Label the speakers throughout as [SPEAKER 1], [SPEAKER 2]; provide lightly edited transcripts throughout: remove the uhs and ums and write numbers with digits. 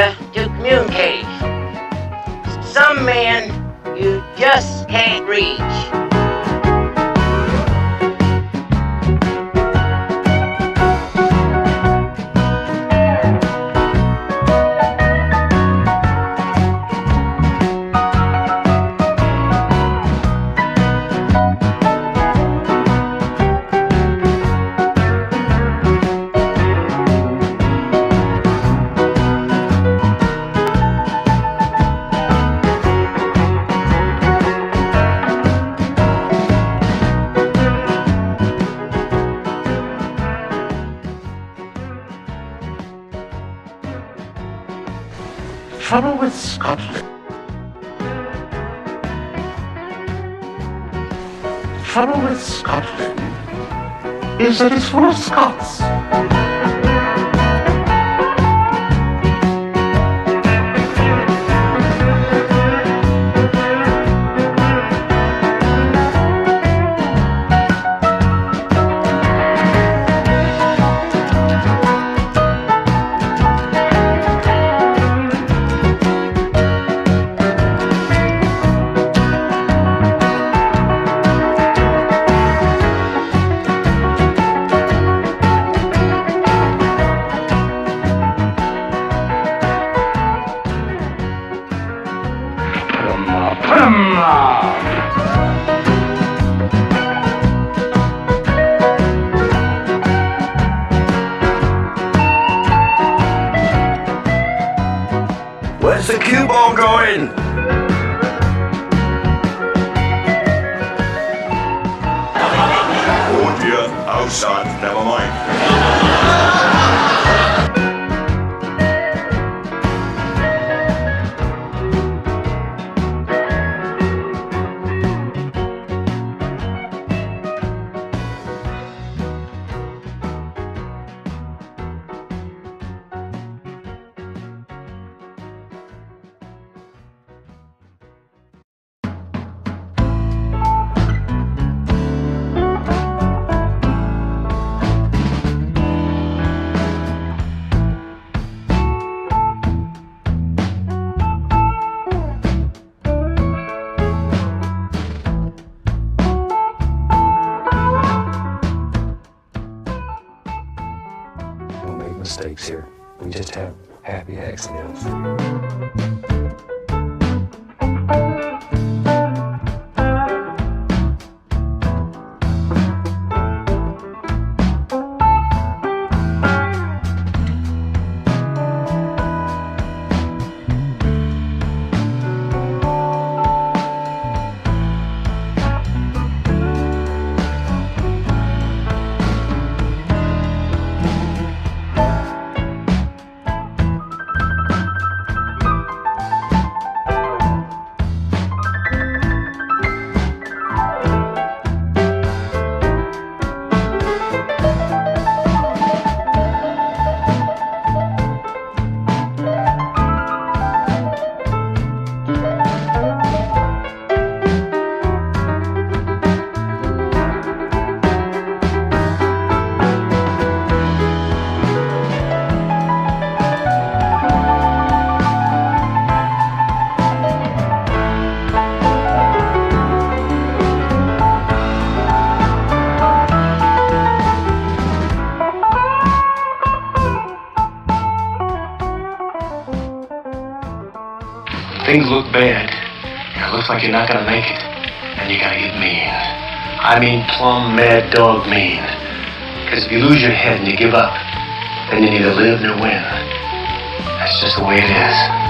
[SPEAKER 1] easier to communicate. Some men you just can't reach.
[SPEAKER 2] Trouble with Scotland. Trouble with Scotland is that it's full of Scots.
[SPEAKER 3] Where's the cue ball going?
[SPEAKER 4] Oh dear, outside, never mind.
[SPEAKER 5] Mistakes here. We just have happy accidents.
[SPEAKER 6] Things look bad. It looks like you're not gonna make it. And you gotta get mean. I mean plumb mad dog mean. Because if you lose your head and you give up, then you neither live nor win. That's just the way it is.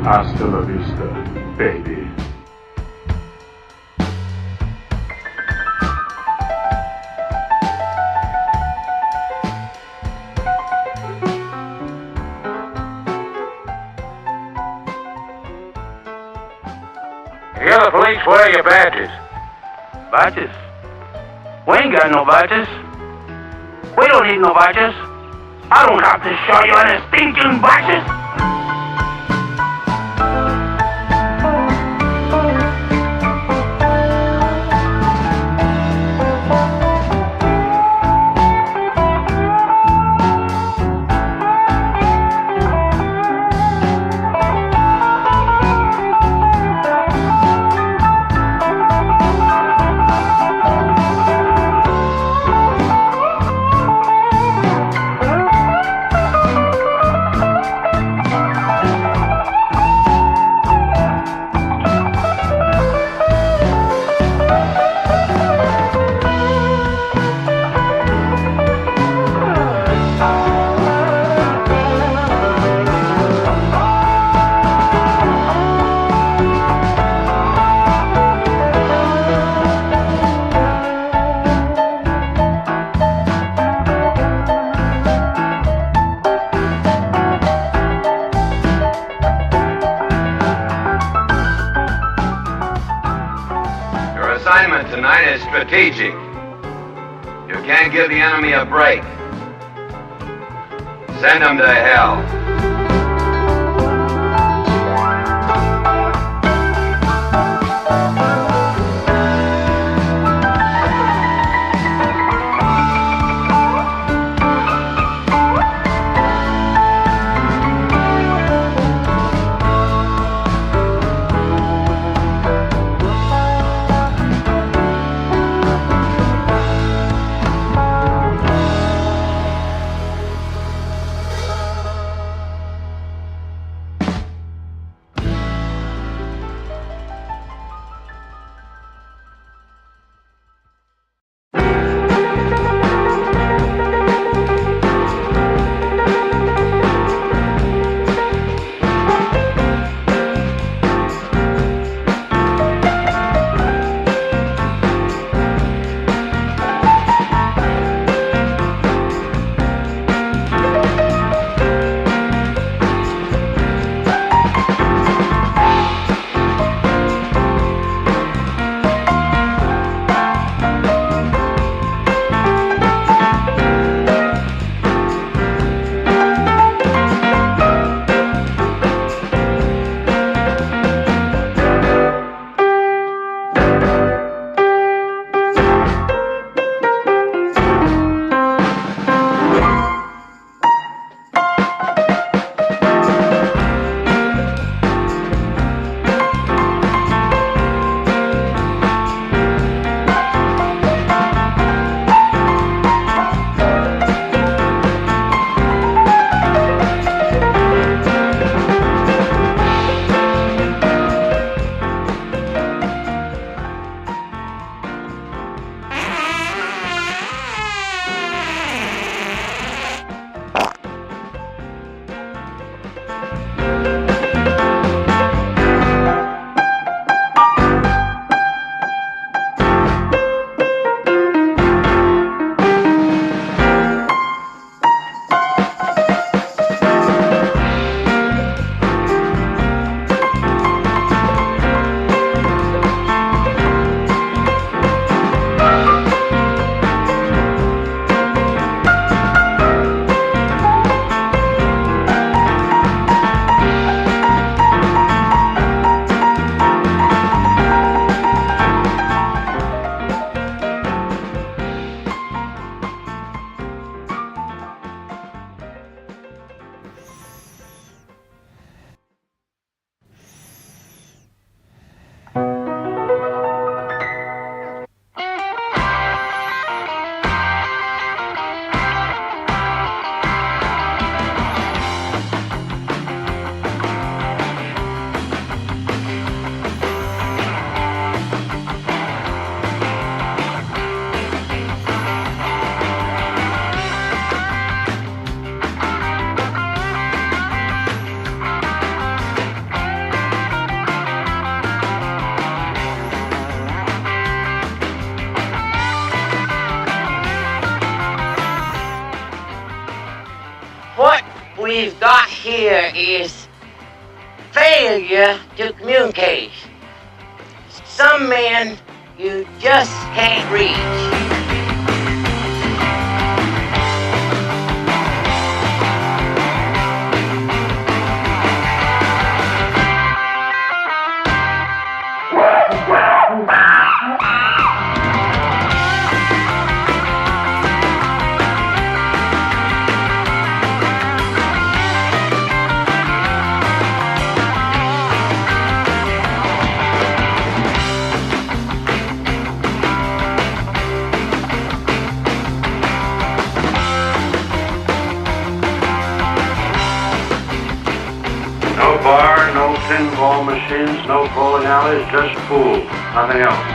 [SPEAKER 2] Hasta la vista, baby.
[SPEAKER 3] Hear the police, wear your badges. Badges? We ain't got no badges. We don't need no badges. I don't have to show you any stinking badges.
[SPEAKER 7] Assignment tonight is strategic. You can't give the enemy a break. Send them to hell.
[SPEAKER 1] we've got here is failure to communicate. some men you just can't reach.
[SPEAKER 3] No bar, no pinball machines, no bowling alleys, just pool. Nothing else.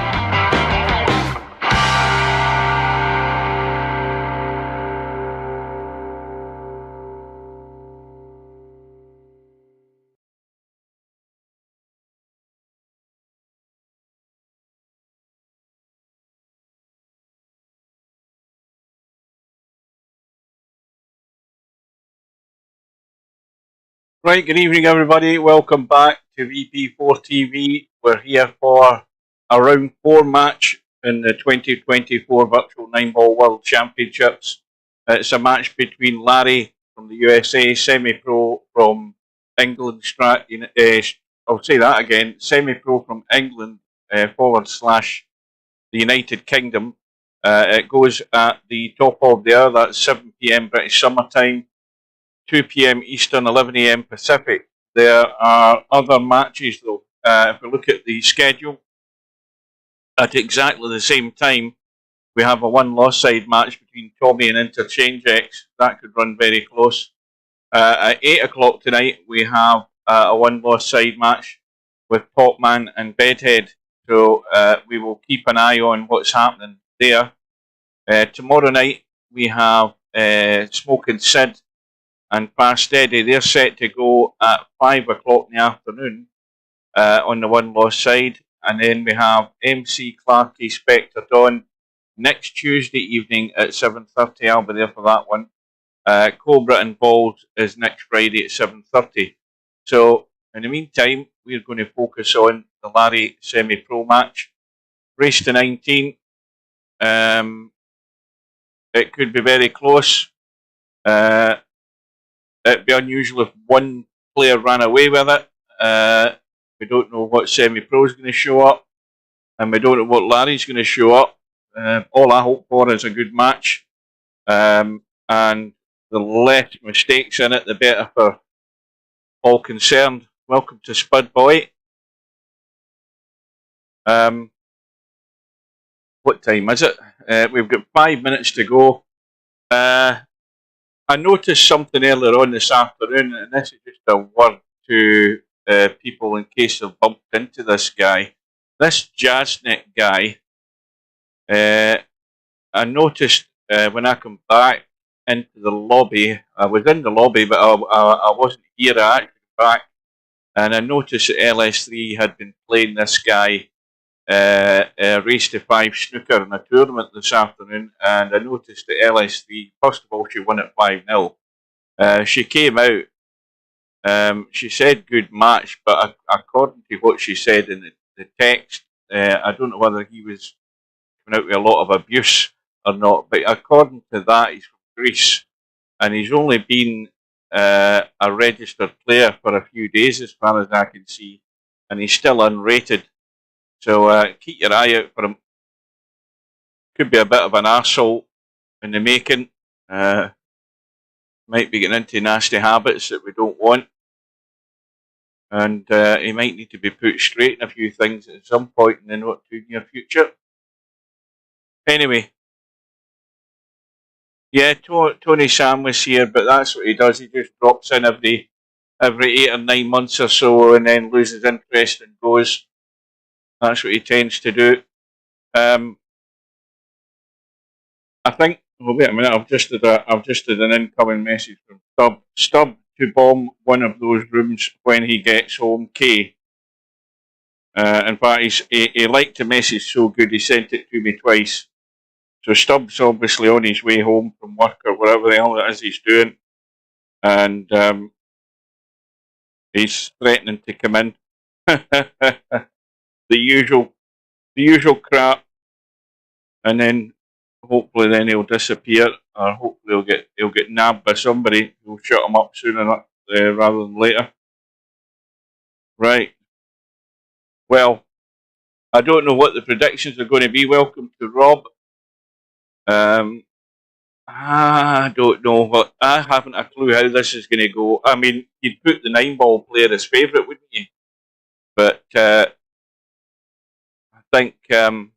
[SPEAKER 8] Right, good evening everybody. Welcome back to VP4TV. We're here for a round 4 match in the 2024 Virtual 9-Ball World Championships. It's a match between Larry from the USA, Semipro from England, I'll say that again, Semipro from England / the United Kingdom. It goes at the top of the hour, that's 7 PM British Summer Time. 2 PM Eastern, 11 AM Pacific. There are other matches though. If we look at the schedule, at exactly the same time, we have a one-loss side match between Tommy and Interchange X. That could run very close. At 8 o'clock tonight, we have a one-loss side match with Popman and Bedhead. So we will keep an eye on what's happening there. Tomorrow night, we have Smoking Sid and Fast Eddie. They're set to go at 5 o'clock in the afternoon on the one-loss side. And then we have MC Clarkey Spectre Dawn next Tuesday evening at 7:30. I'll be there for that one. Cobra and Balls is next Friday at 7:30. So in the meantime, we're going to focus on the Larry Semi-Pro match. Race to 19. It could be very close. It'd be unusual if one player ran away with it. We don't know what Semi-Pro is going to show up, and we don't know what Larry's going to show up. All I hope for is a good match, and the less mistakes in it, the better for all concerned. Welcome to Spud Boy. What time is it? We've got 5 minutes to go. I noticed something earlier on this afternoon, and this is just a word to people in case they've bumped into this guy. This Jazznet guy, I noticed when I come back into the lobby, I was in the lobby, but I wasn't here, I actually back, and I noticed that LS3 had been playing this guy race to 5 snooker in a tournament this afternoon, and I noticed that LS3, first of all, she won at 5-0. She came out, she said good match, but according to what she said in the text, I don't know whether he was coming out with a lot of abuse or not, but according to that, he's from Greece, and he's only been a registered player for a few days as far as I can see, and he's still unrated. So keep your eye out for him. Could be a bit of an arsehole in the making. Might be getting into nasty habits that we don't want. And he might need to be put straight in a few things at some point in the not too near future. Anyway. Yeah, Tony Sam was here, but that's what he does. He just drops in every 8 or 9 months or so and then loses interest and goes. That's what he tends to do. I think. Oh, wait a minute. I've just had an incoming message from Stub. Stub to bomb one of those rooms when he gets home. K. In fact, he liked the message so good he sent it to me twice. So Stubb's obviously on his way home from work or whatever the hell it is he's doing, and he's threatening to come in. The usual. the usual crap, and then hopefully then he'll disappear, or hopefully he'll get nabbed by somebody who'll shut him up sooner rather than later. Right. Well, I don't know what the predictions are going to be. Welcome to Rob. I don't know what. I haven't a clue how this is going to go. I mean, you'd put the 9-ball player as favourite, wouldn't you? But I think from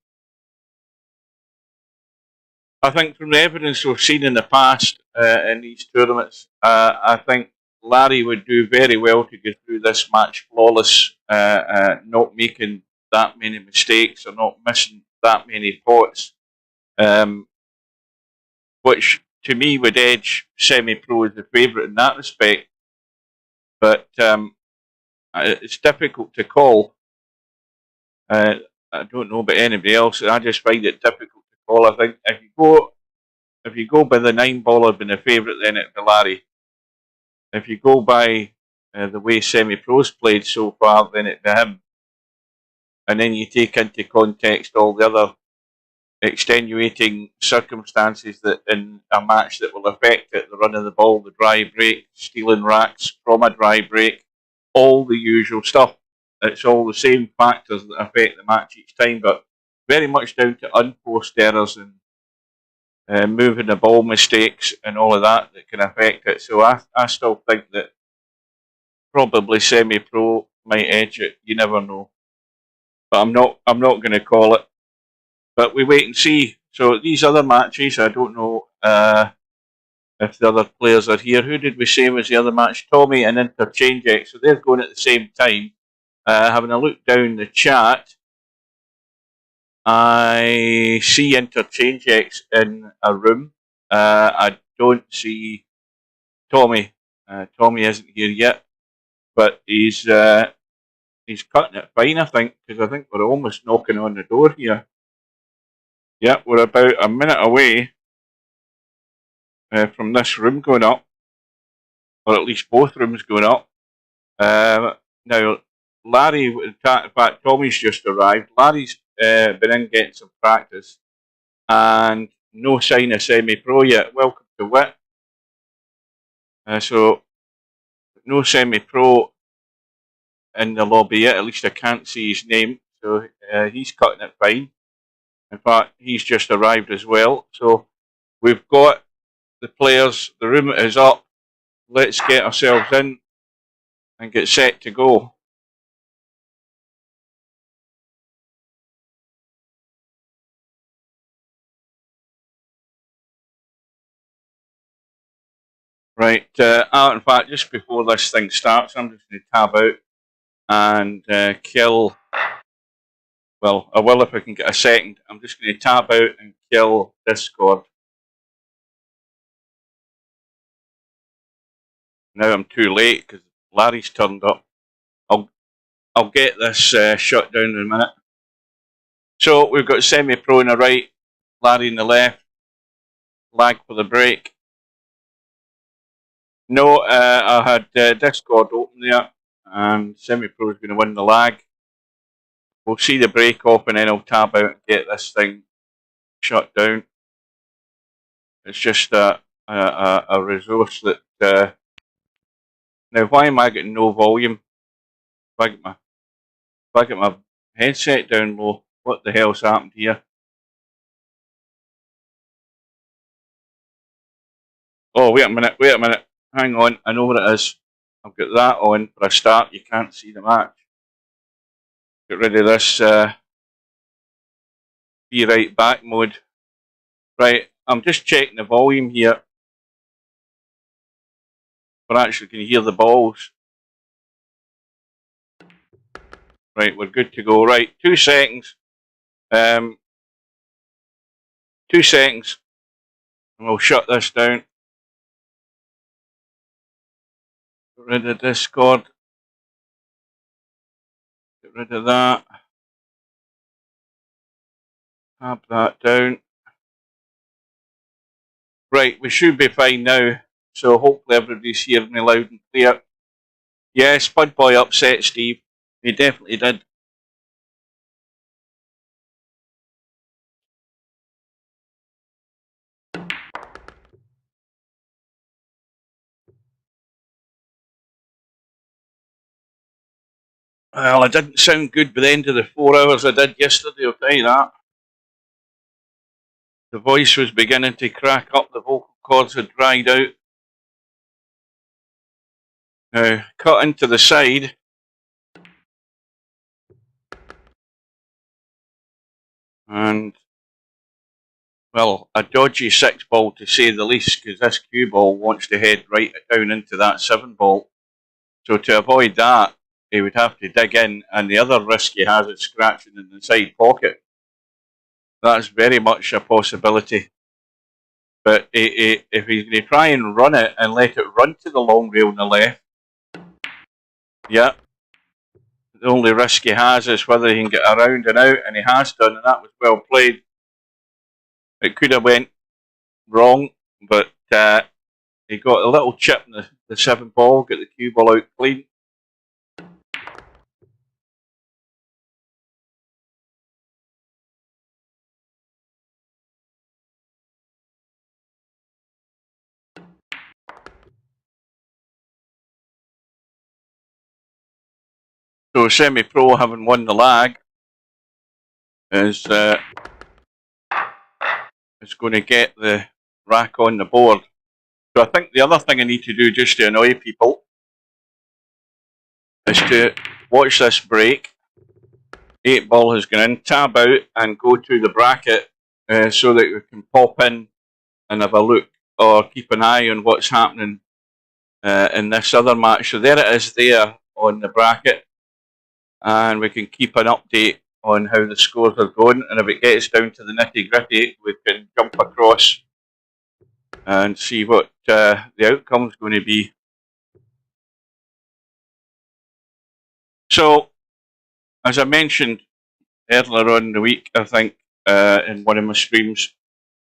[SPEAKER 8] the evidence we've seen in the past in these tournaments, I think Larry would do very well to get through this match flawless, not making that many mistakes or not missing that many pots, which to me would edge Semipro as the favourite in that respect. But it's difficult to call. I don't know about anybody else. I just find it difficult to call. I think if you go by the 9-baller being a favourite, then it'd be Larry. If you go by the way Semi-Pro's played so far, then it'd be him. And then you take into context all the other extenuating circumstances that in a match that will affect it: the run of the ball, the dry break, stealing racks from a dry break, all the usual stuff. It's all the same factors that affect the match each time, but very much down to unforced errors and moving the ball mistakes and all of that can affect it. So I still think that probably Semi-Pro might edge it. You never know, but I'm not going to call it. But we wait and see. So these other matches, I don't know if the other players are here. Who did we say was the other match? Tommy and Interchange X. So they're going at the same time. Having a look down the chat, I see Interchange X in a room. I don't see Tommy. Tommy isn't here yet, but he's cutting it fine, I think, because I think we're almost knocking on the door here. Yep, we're about a minute away from this room going up, or at least both rooms going up. Now, Larry, in fact, Tommy's just arrived. Larry's been in getting some practice, and no sign of Semi-Pro yet. Welcome to Wit. So, no Semi-Pro in the lobby yet. At least I can't see his name. So, he's cutting it fine. In fact, he's just arrived as well. So, we've got the players. The room is up. Let's get ourselves in and get set to go. Right. In fact, just before this thing starts, I'm just going to tab out and kill. Well, I will if I can get a second. I'm just going to tab out and kill Discord. Now I'm too late because Larry's turned up. I'll get this shut down in a minute. So we've got Semi-Pro on the right, Larry on the left. Lag for the break. No, I had Discord open there, and Semi-Pro is going to win the lag. We'll see the break off, and then I'll tab out and get this thing shut down. It's just a resource that. Now, why am I getting no volume? If I get my headset down low, what the hell's happened here? Oh, wait a minute. Hang on, I know what it is. I've got that on for a start. You can't see the match. Get rid of this be right back mode. Right, I'm just checking the volume here. But actually, can you hear the balls? Right, we're good to go. Right, 2 seconds. 2 seconds. And we'll shut this down. Get rid of Discord. Get rid of that. Tab that down. Right, we should be fine now. So hopefully everybody's hearing me loud and clear. Yeah, Spud Boy upset Steve. He definitely did. Well, I didn't sound good by the end of the 4 hours I did yesterday, I'll tell you that. The voice was beginning to crack up, the vocal cords had dried out. Now, cut into the side. And, well, a dodgy 6 ball to say the least, because this cue ball wants to head right down into that 7 ball. So to avoid that, he would have to dig in, and the other risk he has is scratching in the side pocket. That's very much a possibility. But if he's going to try and run it and let it run to the long rail on the left, yeah, the only risk he has is whether he can get around and out, and he has done, and that was well played. It could have went wrong, but he got a little chip in the 7 ball, get the cue ball out clean. So Semipro, having won the lag, is going to get the rack on the board. So I think the other thing I need to do, just to annoy people, is to watch this break. 8 ball has gone in, tab out and go to the bracket so that we can pop in and have a look or keep an eye on what's happening in this other match. So there it is there on the bracket, and we can keep an update on how the scores are going, and if it gets down to the nitty gritty, we can jump across and see what the outcome is going to be. So, as I mentioned earlier on in the week, I think in one of my streams,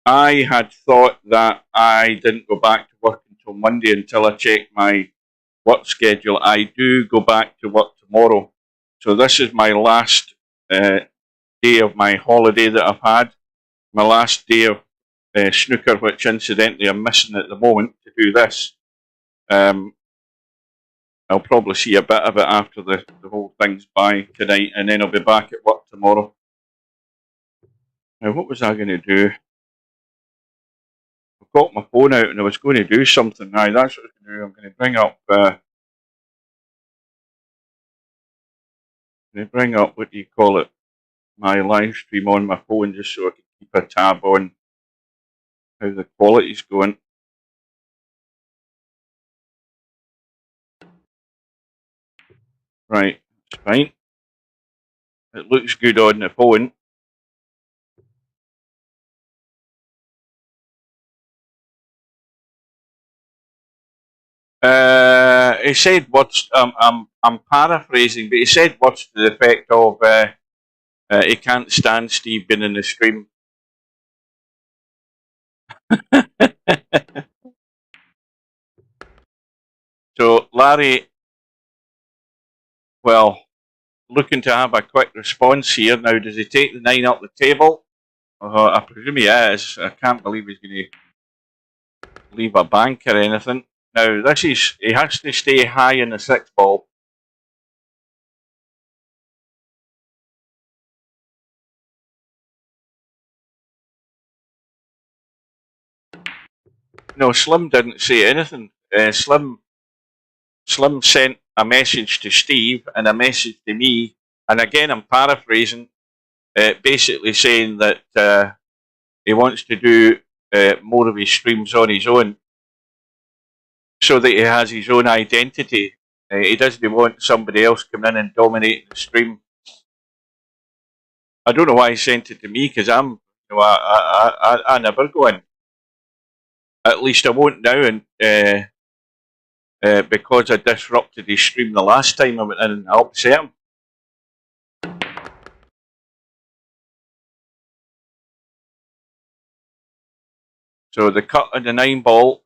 [SPEAKER 8] I had thought that I didn't go back to work until Monday until I checked my work schedule. I do go back to work tomorrow. So this is my last day of my holiday that I've had. My last day of snooker, which incidentally I'm missing at the moment to do this. I'll probably see a bit of it after the whole thing's by tonight, and then I'll be back at work tomorrow. Now, what was I going to do? I've got my phone out and I was going to do something. Now, that's what I was going to do. I'm going to bring up, what do you call it, my live stream on my phone, just so I can keep a tab on how the quality's going. Right, it's fine. It looks good on the phone. He said words. I'm paraphrasing, but he said words to the effect of he can't stand Steve being in the stream. So Larry, well, looking to have a quick response here. Now, does he take the 9 up the table? I presume he is. I can't believe he's going to leave a bank or anything. Now, this is, he has to stay high in the 6 ball. No, Slim didn't say anything. Slim sent a message to Steve and a message to me, and again, I'm paraphrasing, basically saying that he wants to do more of his streams on his own, so that he has his own identity. He doesn't want somebody else coming in and dominating the stream. I don't know why he sent it to me, because I never go in. At least I won't now, and because I disrupted his stream the last time I went in and I upset him. So the cut on the 9 ball.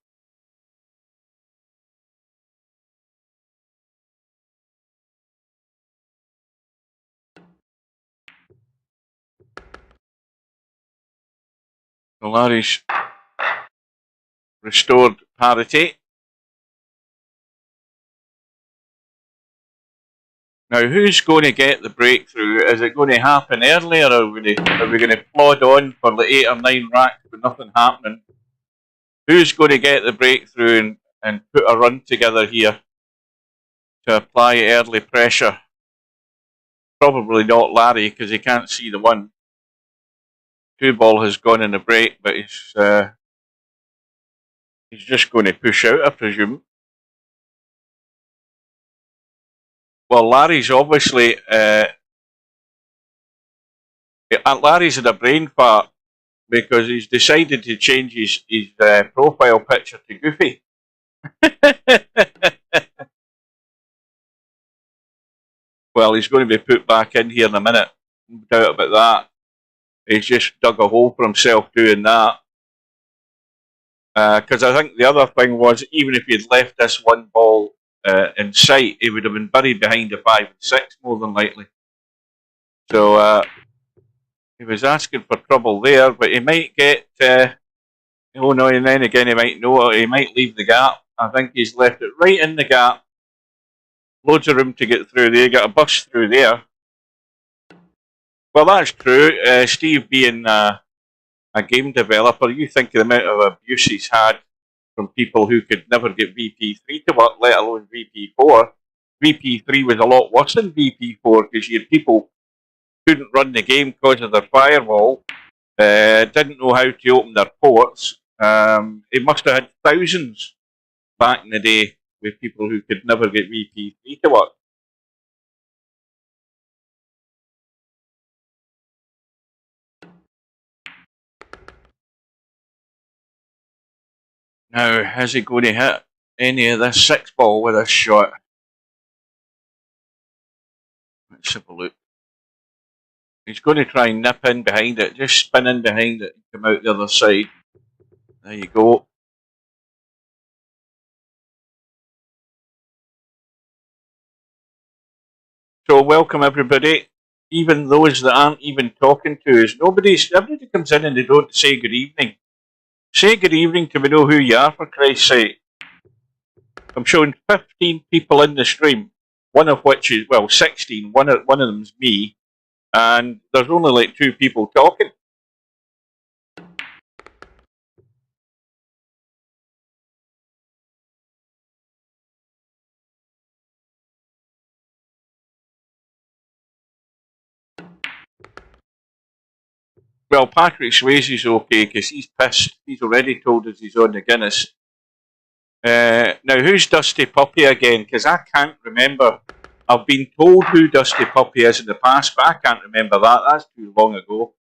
[SPEAKER 8] So Larry's restored parity. Now, who's going to get the breakthrough? Is it going to happen early, or are we going to plod on for the 8 or 9 racks with nothing happening? Who's going to get the breakthrough and put a run together here to apply early pressure? Probably not Larry, because he can't see the one. 2 ball has gone in the break, but he's just going to push out, I presume. Well, Larry's obviously Larry's in a brain fart because he's decided to change his profile picture to Goofy. Well, he's going to be put back in here in a minute. No doubt about that. He's just dug a hole for himself doing that. Because I think the other thing was, even if he'd left this 1 ball in sight, he would have been buried behind the 5 and 6 more than likely. So he was asking for trouble there, but he might get. Oh no, and then again he might know. He might leave the gap. I think he's left it right in the gap. Loads of room to get through there. Got a bus through there. Well, that's true. Steve, being a game developer, you think of the amount of abuse he's had from people who could never get VP3 to work, let alone VP4. VP3 was a lot worse than VP4 because you had people who couldn't run the game because of their firewall, didn't know how to open their ports. It must have had thousands back in the day with people who could never get VP3 to work. Now, is he going to hit any of this 6 ball with this shot? Let's have a look. He's going to try and nip in behind it, just spin in behind it and come out the other side. There you go. So welcome everybody, even those that aren't even talking to us. Everybody comes in and they don't say good evening. Say good evening to me, know who you are, for Christ's sake. I'm showing 15 people in the stream, one of which is, well, 16, one of them's me, and there's only like 2 people talking. Well, Patrick Swayze's okay because he's pissed. He's already told us he's on the Guinness. Now, who's Dusty Puppy again? Because I can't remember. I've been told who Dusty Puppy is in the past, but I can't remember that. That's too long ago.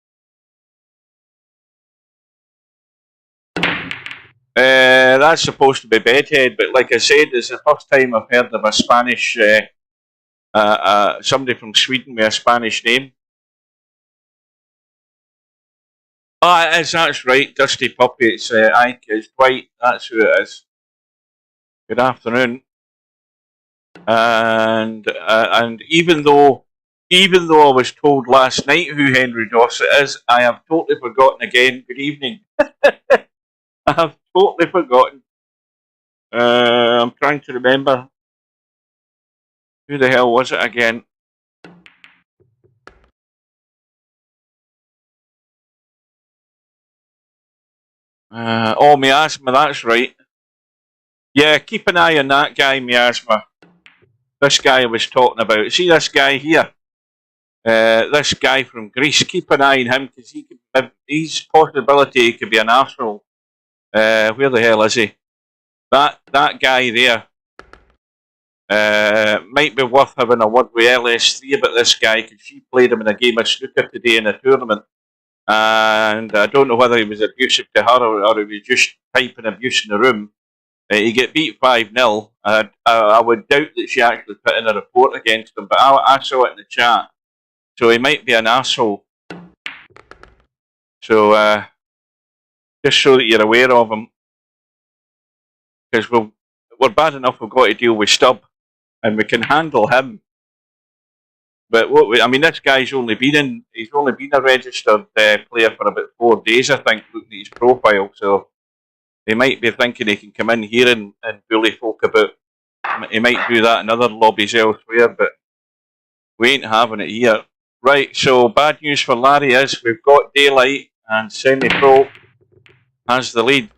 [SPEAKER 8] That's supposed to be Bedhead, but like I said, it's the first time I've heard of a Spanish, somebody from Sweden with a Spanish name. Oh, it is, that's right, Dusty Puppy. It's Ike, it's Dwight, that's who it is. Good afternoon. And even though I was told last night who Henry Dossett is, I have totally forgotten again. Good evening. I have totally forgotten. I'm trying to remember. Who the hell was it again? Miasma, that's right. Yeah, keep an eye on that guy, Miasma. This guy I was talking about. See this guy here? This guy from Greece. Keep an eye on him because he's possibility he could be an arsehole. Where the hell is he? That guy there might be worth having a word with LS3 about this guy because she played him in a game of snooker today in a tournament. And I don't know whether he was abusive to her or he was just typing abuse in the room. He get beat 5-0. I would doubt that she actually put in a report against him, but I saw it in the chat. So he might be an asshole. So just so that you're aware of him. Because we're bad enough we've got to deal with Stubb. And we can handle him. But this guy's only been a registered player for about 4 days, I think, looking at his profile. So he might be thinking he can come in here and bully folk about. He might do that in other lobbies elsewhere, but We ain't having it here. Right, so bad news for Larry is we've got daylight and Semipro has the lead.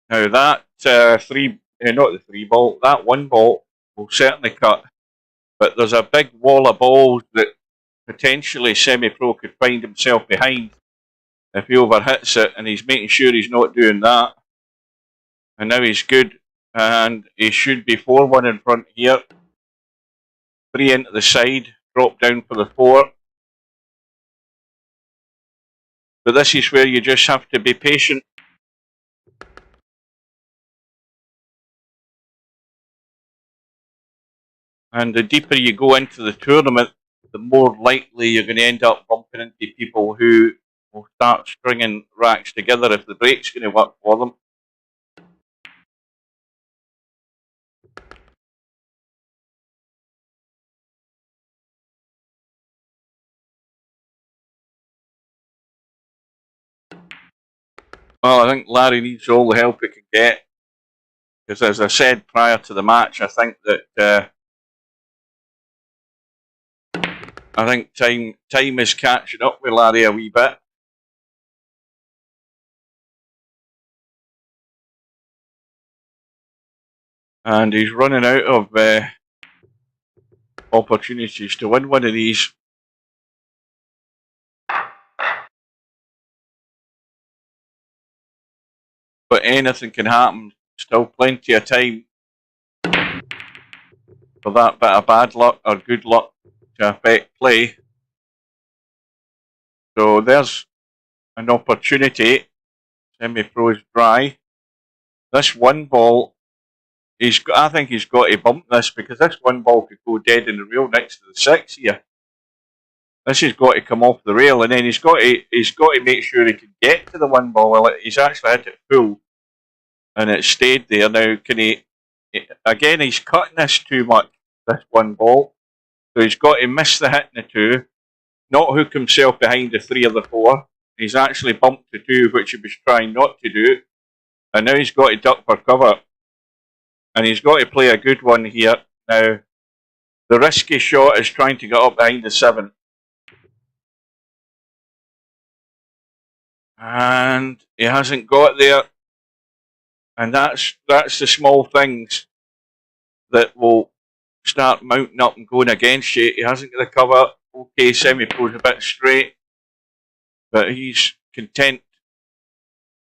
[SPEAKER 8] Now that not the 3 ball, that 1 ball will certainly cut. But there's a big wall of balls that potentially Semipro could find himself behind if he overhits it, and he's making sure he's not doing that. And now he's good, and he should be 4-1 in front here. 3 into the side, drop down for the 4. But this is where you just have to be patient. And the deeper you go into the tournament, the more likely you're going to end up bumping into people who will start stringing racks together if the break's going to work for them. Well, I think Larry needs all the help he can get. Because as I said prior to the match, I think that time is catching up with Larry a wee bit. And he's running out of opportunities to win one of these. But anything can happen. Still plenty of time for that bit of bad luck or good luck to affect play. So there's an opportunity. Semi-Pro's dry. This 1 ball, I think he's got to bump this, because this 1 ball could go dead in the rail next to the 6 here. This has got to come off the rail, and then he's got to make sure he can get to the 1 ball. He's actually hit it full, and it stayed there. Now, can he? Again, he's cutting this too much. This 1 ball, so he's got to miss the hit in the 2, not hook himself behind the 3 or the 4. He's actually bumped the 2, which he was trying not to do, and now he's got to duck for cover, and he's got to play a good one here. Now, the risky shot is trying to get up behind the 7. And he hasn't got there, and that's the small things that will start mounting up and going against you. He hasn't got the cover. Okay, Semi-Pro's a bit straight, but he's content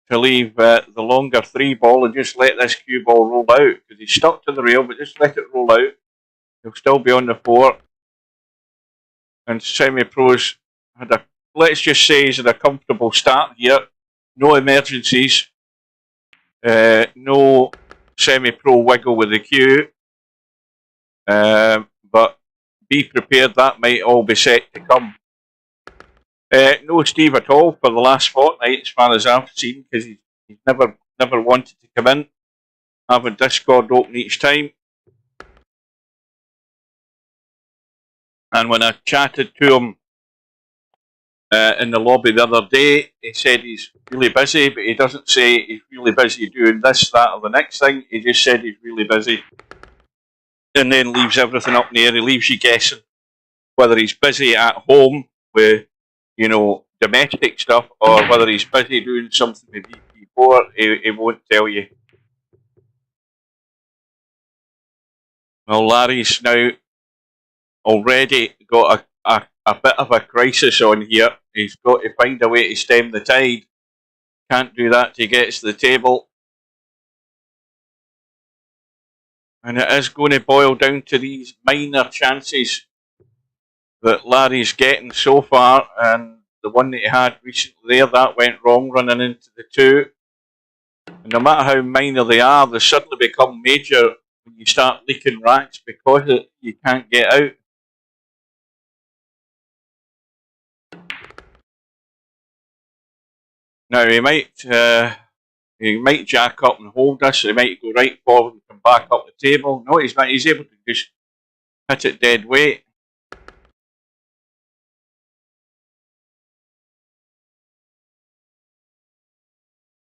[SPEAKER 8] to leave the longer 3 ball and just let this cue ball roll out, because he's stuck to the rail, but just let it roll out. He'll still be on the 4, and Semi-Pro's had a, let's just say he's had a comfortable start here. No emergencies. No Semi-Pro wiggle with the cue. But be prepared, that might all be set to come. No Steve at all for the last fortnight, as far as I've seen, because he's never wanted to come in. Having Discord open each time. And when I chatted to him in the lobby the other day, he said he's really busy, but he doesn't say he's really busy doing this, that, or the next thing. He just said he's really busy, and then leaves everything up in the air. He leaves you guessing whether he's busy at home with, domestic stuff, or whether he's busy doing something with VP4. He won't tell you. Well, Larry's now already got a bit of a crisis on here. He's got to find a way to stem the tide. Can't do that till he gets to the table. And it is going to boil down to these minor chances that Larry's getting so far. And the one that he had recently there, that went wrong, running into the 2. And no matter how minor they are, they suddenly become major when you start leaking racks because you can't get out. Now he might jack up and hold this, or he might go right forward and come back up the table. No, he's not. He's able to just hit it dead weight.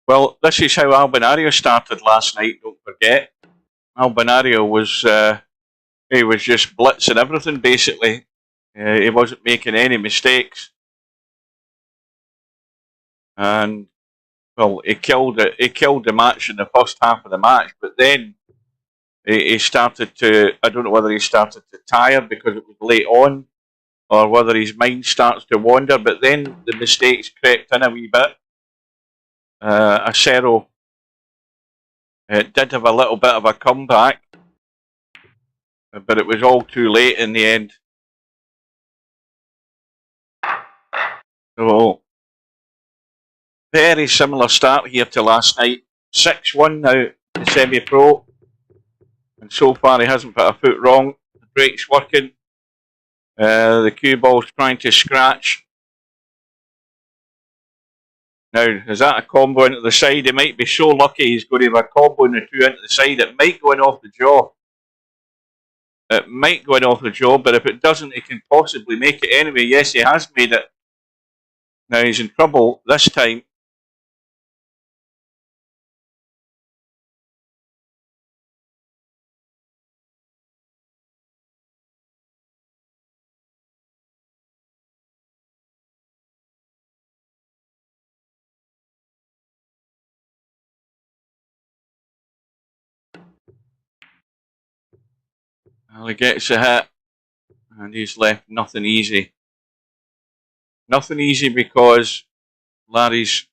[SPEAKER 8] Well, this is how Albinario started last night, don't forget. Albinario was he was just blitzing everything basically. He wasn't making any mistakes, and well, he killed it. He killed the match in the first half of the match, but then he started to. I don't know whether he started to tire because it was late on, or whether his mind starts to wander. But then the mistakes crept in a wee bit. Acero did have a little bit of a comeback, but it was all too late in the end. So, very similar start here to last night. 6-1 now, the Semipro. And so far he hasn't put a foot wrong. The brake's working. The cue ball's trying to scratch. Now, is that a combo into the side? He might be so lucky he's going to have a combo in the two into the side. It might go in off the jaw. It might go in off the jaw, but if it doesn't, he can possibly make it anyway. Yes, he has made it. Now he's in trouble this time. Well, he gets a hit, and he's left nothing easy. Nothing easy because Larry's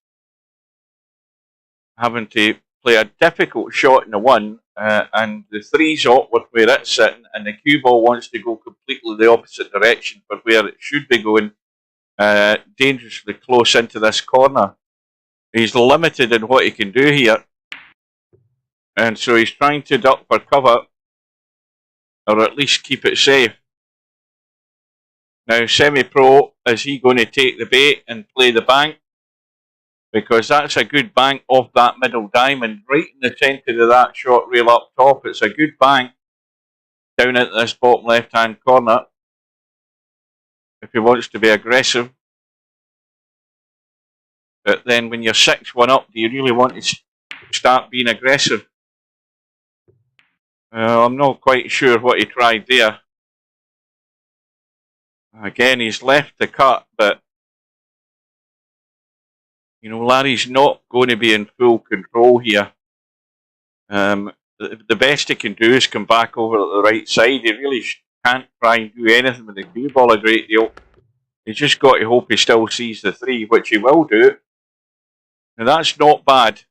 [SPEAKER 8] having to play a difficult shot in the one, and the three's awkward where it's sitting, and the cue ball wants to go completely the opposite direction for where it should be going, dangerously close into this corner. He's limited in what he can do here, and so he's trying to duck for cover, or at least keep it safe. Now, Semipro, is he going to take the bait and play the bank? Because that's a good bank off that middle diamond, right in the centre of that short rail up top. It's a good bank down into this bottom left-hand corner if he wants to be aggressive. But then when you're 6-1 up, do you really want to start being aggressive? I'm not quite sure what he tried there. Again, he's left the cut, but you know, Larry's not going to be in full control here. The best he can do is come back over at the right side. He really can't try and do anything with the cue ball a great deal. He's just got to hope he still sees the three, which he will do. Now that's not bad.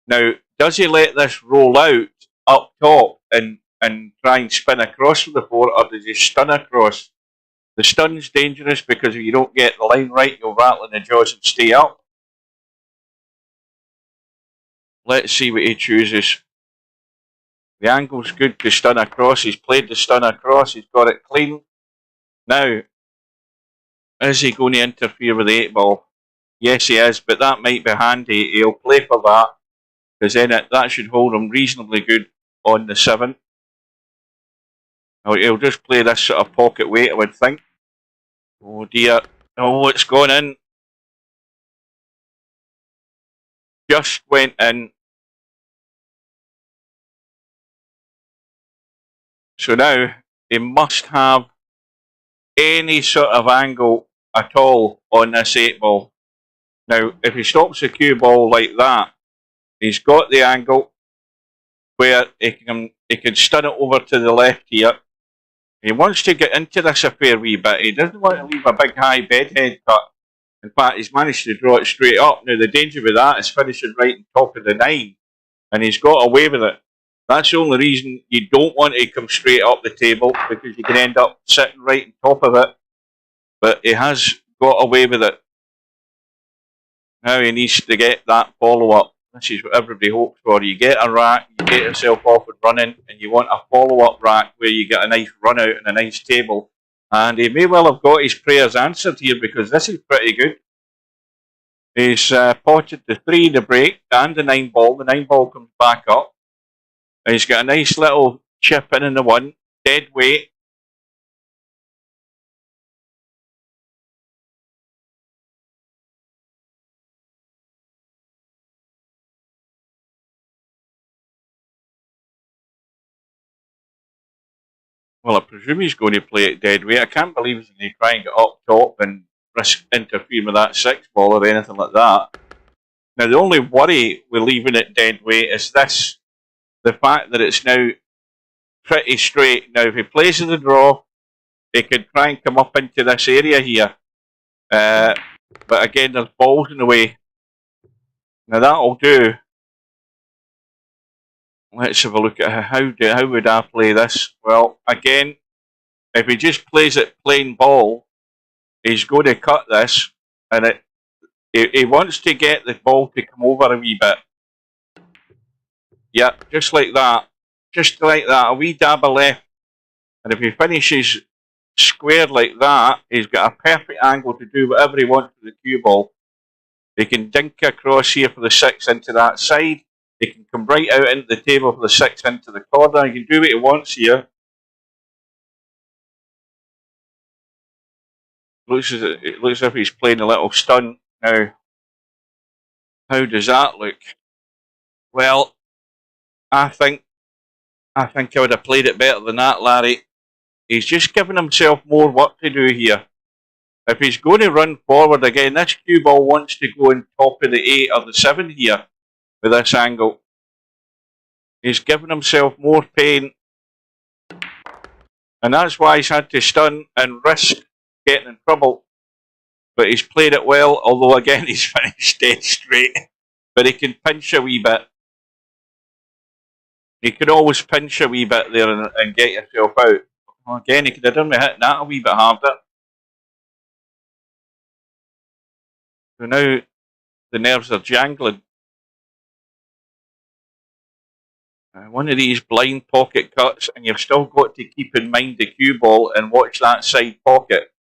[SPEAKER 8] Now, does he let this roll out up top and try and spin across with the four, or does he stun across? The stun's dangerous because if you don't get the line right, you'll rattle in the jaws and stay up. Let's see what he chooses. The angle's good to stun across. He's played the stun across. He's got it clean. Now, is he going to interfere with the 8 ball? Yes, he is, but that might be handy. He'll play for that, because then that should hold him reasonably good on the 7. He'll just play this sort of pocket weight, I would think. Oh dear. Oh, it's gone in. Just went in. So now he must have any sort of angle at all on this 8 ball. Now, if he stops the cue ball like that, he's got the angle where he can stun it over to the left here. He wants to get into this a fair wee bit. He doesn't want to leave a big high bedhead cut. In fact, he's managed to draw it straight up. Now, the danger with that is finishing right on top of the 9, and he's got away with it. That's the only reason you don't want to come straight up the table, because you can end up sitting right on top of it. But he has got away with it. Now he needs to get that follow-up. This is what everybody hopes for. You get a rack, you get yourself off and running, and you want a follow-up rack where you get a nice run out and a nice table. And he may well have got his prayers answered here, because this is pretty good. He's potted the 3, the break, and the 9 ball. The 9 ball comes back up. And he's got a nice little chip in the 1, dead weight. Well, I presume he's going to play it dead weight. I can't believe he's going to try and get up top and risk interfering with that 6 ball or anything like that. Now, the only worry with leaving it dead weight is this. The fact that it's now pretty straight. Now, if he plays in the draw, he could try and come up into this area here. But again, there's balls in the way. Now, that'll do. Let's have a look at how would I play this? Well, again, if he just plays it plain ball, he's going to cut this, and he wants to get the ball to come over a wee bit. Yeah, just like that. Just like that, a wee dab of left. And if he finishes square like that, he's got a perfect angle to do whatever he wants with the cue ball. He can dink across here for the 6 into that side. He can come right out into the table for the 6 into the corner. He can do what he wants here. It looks as if he's playing a little stun. Now, how does that look? Well, I think I would have played it better than that, Larry. He's just giving himself more work to do here. If he's going to run forward again, this cue ball wants to go on top of the 8 or the 7 here with this angle. He's giving himself more pain. And that's why he's had to stun and risk getting in trouble. But he's played it well, although again he's finished dead straight. But he can pinch a wee bit. You can always pinch a wee bit there and get yourself out. Well, again, he could have done with hitting that a wee bit harder. So now the nerves are jangling. One of these blind pocket cuts, and you've still got to keep in mind the cue ball and watch that side pocket.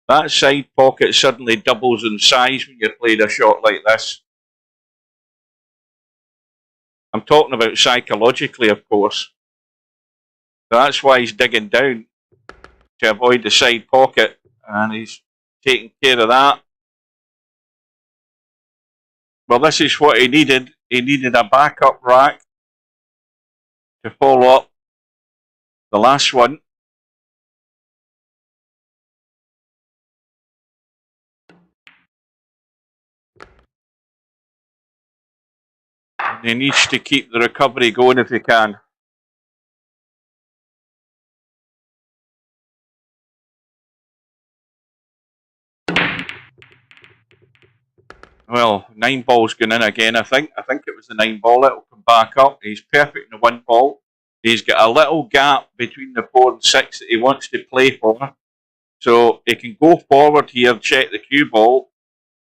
[SPEAKER 8] That side pocket suddenly doubles in size when you're playing a shot like this. I'm talking about psychologically, of course. So that's why he's digging down to avoid the side pocket, and he's taking care of that. Well, this is what he needed. He needed a backup rack to follow up the last one. And he needs to keep the recovery going if he can. Well, 9 balls going in again, I think. I think it was the 9 ball. It'll come back up. He's perfect in the 1 ball. He's got a little gap between the 4 and 6 that he wants to play for. So he can go forward here, check the cue ball.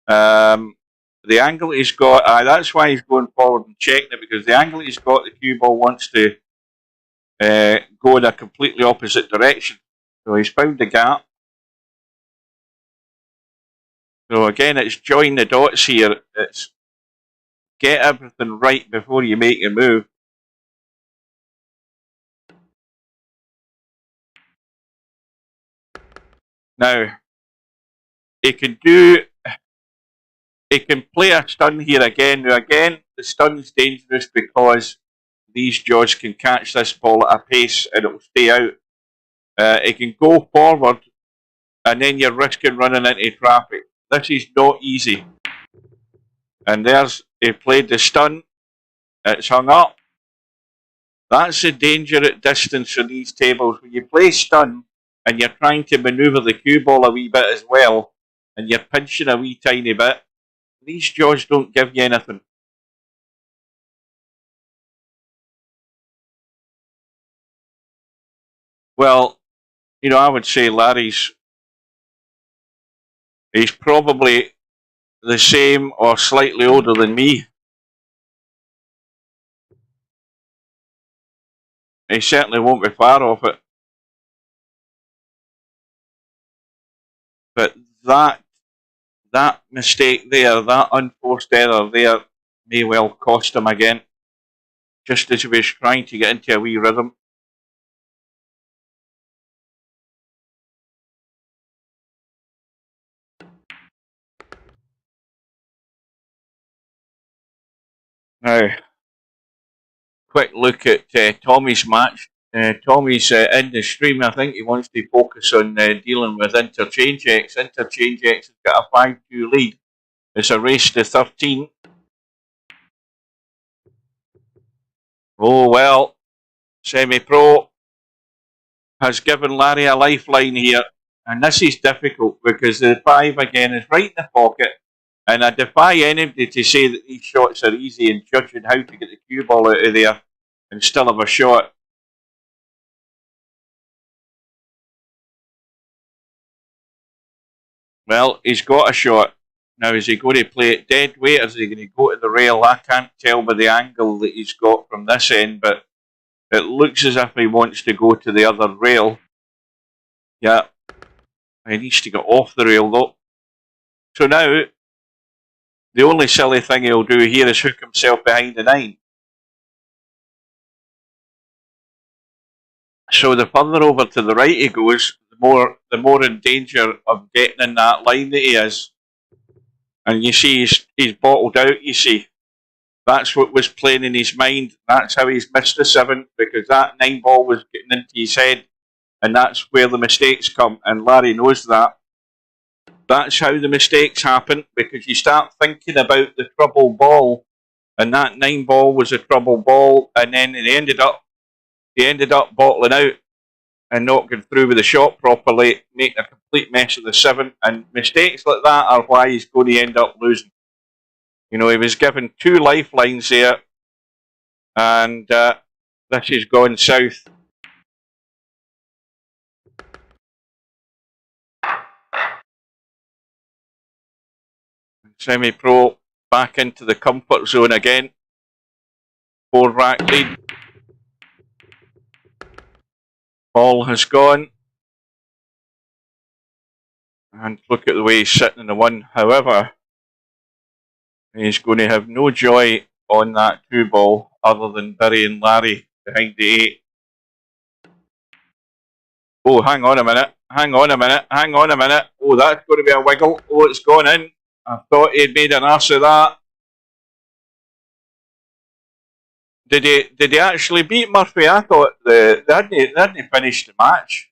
[SPEAKER 8] The angle he's got, that's why he's going forward and checking it, because the angle he's got, the cue ball wants to go in a completely opposite direction. So he's found the gap. So again, it's join the dots here. It's get everything right before you make your move. Now, he can play a stun here again. Now again, the stun's dangerous because these jaws can catch this ball at a pace and it will stay out. He can go forward and then you're risking running into traffic. This is not easy. And he played the stun. It's hung up. That's the danger at distance for these tables. When you play stun and you're trying to manoeuvre the cue ball a wee bit as well, and you're pinching a wee tiny bit, these jaws don't give you anything. Well, I would say Larry's he's probably the same or slightly older than me. He certainly won't be far off it. But that mistake there, that unforced error there, may well cost him again. Just as he was trying to get into a wee rhythm. Now, quick look at Tommy's match. Tommy's in the stream. I think he wants to focus on dealing with Interchange X. Interchange X has got a 5-2 lead. It's a race to 13. Oh well, Semipro has given Larry a lifeline here. And this is difficult because the 5 again is right in the pocket. And I defy anybody to say that these shots are easy in judging how to get the cue ball out of there and still have a shot. Well, he's got a shot. Now, is he going to play it dead weight or is he going to go to the rail? I can't tell by the angle that he's got from this end, but it looks as if he wants to go to the other rail. Yeah. He needs to get off the rail, though. So now, the only silly thing he'll do here is hook himself behind the 9. So the further over to the right he goes, the more in danger of getting in that line that he is. And you see he's bottled out, you see. That's what was playing in his mind. That's how he's missed the 7, because that 9 ball was getting into his head. And that's where the mistakes come, and Larry knows that. That's how the mistakes happen, because you start thinking about the trouble ball, and that 9 ball was a trouble ball, and then he ended up bottling out and not going through with the shot properly, making a complete mess of the 7, and mistakes like that are why he's going to end up losing. You know, he was given 2 lifelines there, and this is going south. Semipro back into the comfort zone again. 4-rack lead. Ball has gone. And look at the way he's sitting in the 1. However, he's going to have no joy on that 2 ball other than burying Larry behind the 8. Oh, hang on a minute. Hang on a minute. Hang on a minute. Oh, that's going to be a wiggle. Oh, it's gone in. I thought he'd made an ass of that. Did he actually beat Murphy? I thought they hadn't finished the match.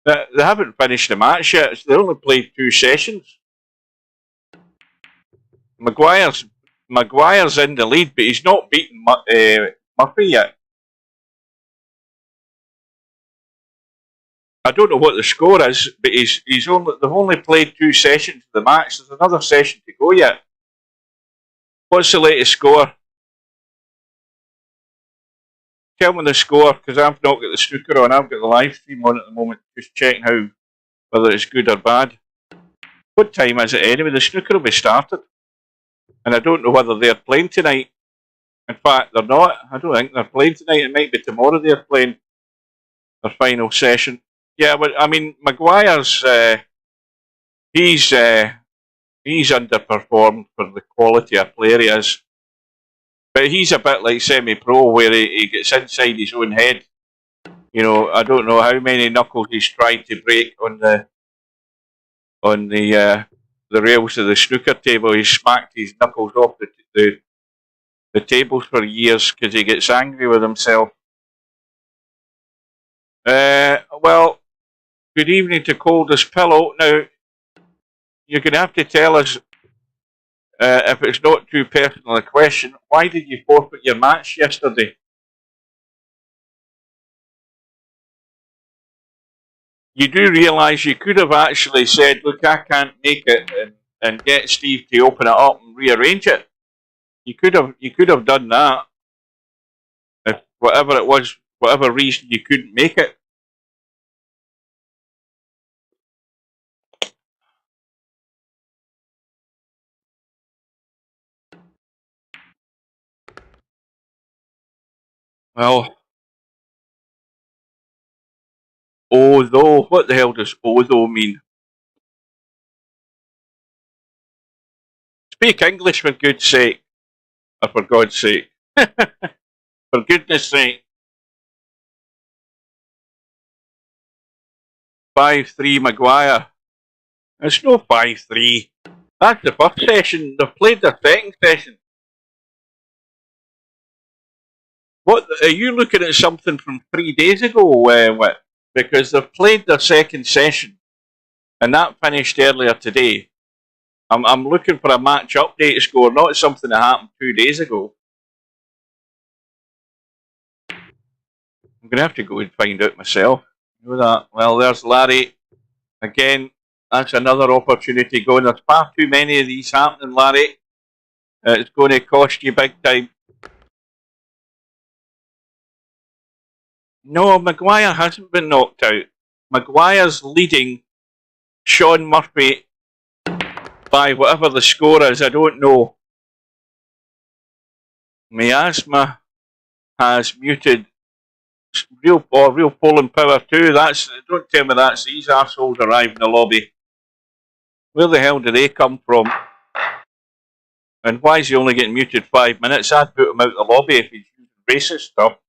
[SPEAKER 8] They haven't finished the match yet. They only played 2 sessions. Maguire's in the lead, but he's not beaten Murphy yet. I don't know what the score is, but they've only played 2 sessions of the match. There's another session to go yet. What's the latest score? Tell me the score, because I've not got the snooker on. I've got the live stream on at the moment, just checking whether it's good or bad. What time is it anyway? The snooker will be started. And I don't know whether they're playing tonight. In fact, they're not. I don't think they're playing tonight. It might be tomorrow they're playing their final session. Yeah, but I mean, Maguire's he's underperformed for the quality of player he is. But he's a bit like Semipro, where he gets inside his own head. You know, I don't know how many knuckles he's tried to break on the rails of the snooker table. He's smacked his knuckles off the tables for years because he gets angry with himself. Well, good evening to Coldest Pillow. Now, you're going to have to tell us, if it's not too personal a question, why did you forfeit your match yesterday? You do realise you could have actually said, look, I can't make it, and get Steve to open it up and rearrange it. You could have done that. If whatever it was, whatever reason you couldn't make it. Well, although, what the hell does although mean? Speak English for goodness sake. Or for God's sake. For goodness sake. 5-3 Maguire. It's no 5-3. That's the first session. They've played their second session. What are you looking at? Something from 3 days ago? What? Because they've played their second session, and that finished earlier today. I'm looking for a match update score, not something that happened 2 days ago. I'm going to have to go and find out myself. You know that? Well, there's Larry. Again, that's another opportunity going. There's far too many of these happening, Larry. It's going to cost you big time. No, Maguire hasn't been knocked out. Maguire's leading Sean Murphy by whatever the score is, I don't know. Miasma has muted Real Poland Power 2. Don't tell me that's these arseholes arrived in the lobby. Where the hell do they come from? And why is he only getting muted 5 minutes? I'd put him out the lobby if he's using racist stuff.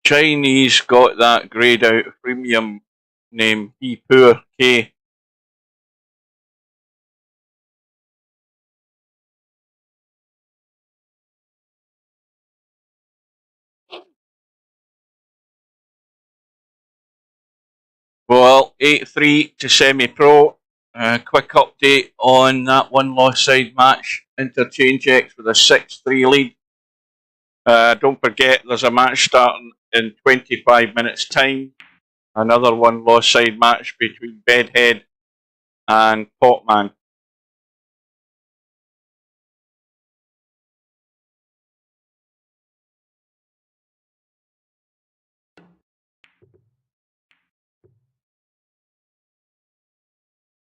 [SPEAKER 8] Chinese got that greyed out premium name V4K. Well, 8-3 to Semipro. Quick update on that one lost side match. Interchange X with a 6-3 lead. Don't forget there's a match starting in 25 minutes time. Another one lost side match between Bedhead and Potman.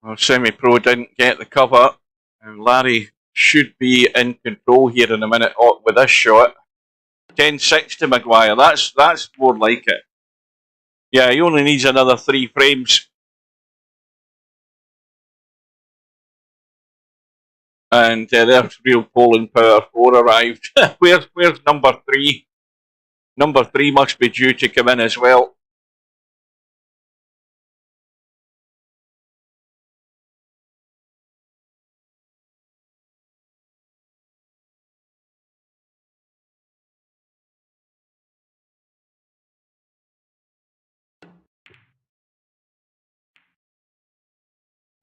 [SPEAKER 8] Well, Semipro didn't get the cover, and Larry should be in control here in a minute with this shot. 10-6 to Maguire. That's more like it. Yeah, he only needs another 3 frames. And there's Real Poland Power 4 arrived. Where's number 3? Number 3 must be due to come in as well.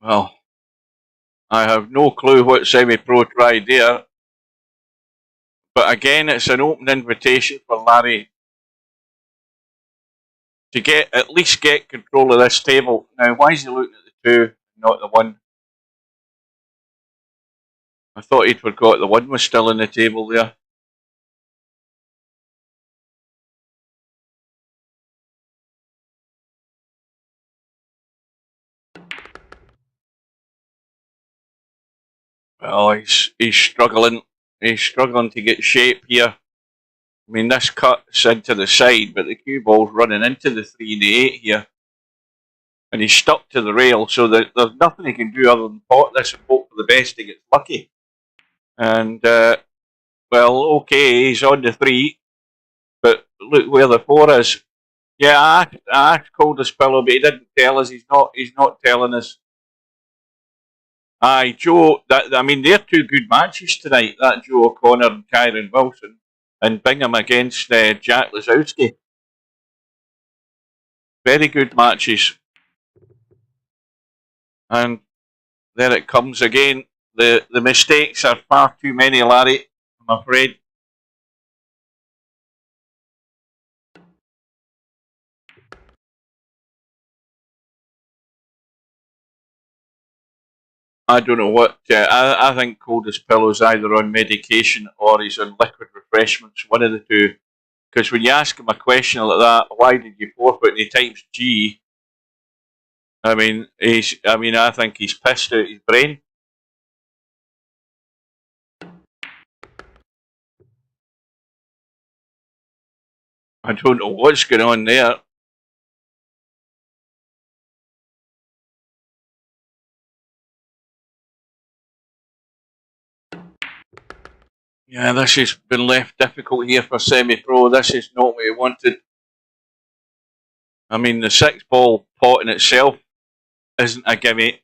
[SPEAKER 8] Well, I have no clue what Semipro tried there. But again, it's an open invitation for Larry to at least get control of this table. Now, why is he looking at the 2, not the 1? I thought he'd forgot the 1 was still in the table there. Well, he's struggling. He's struggling to get shape here. I mean, this cuts into the side, but the cue ball's running into the 3 and the 8 here. And he's stuck to the rail, so there's nothing he can do other than pot this and hope for the best he gets lucky. And, well, okay, he's on the 3, but look where the 4 is. Yeah, I asked Coldest Pillow, but he didn't tell us. He's not telling us. Aye, Joe, I mean, they're 2 good matches tonight, that Joe O'Connor and Kyron Wilson, and Bingham against Jack Lazowski. Very good matches. And there it comes again. The mistakes are far too many, Larry, I'm afraid. I don't know what. I think Coldest Pillow's either on medication or he's on liquid refreshments, one of the 2. Because when you ask him a question like that, why did you forfeit? And he types G. I mean, I think he's pissed out his brain. I don't know what's going on there. Yeah, this has been left difficult here for Semipro. This is not what he wanted. I mean, the 6-ball pot in itself isn't a gimme.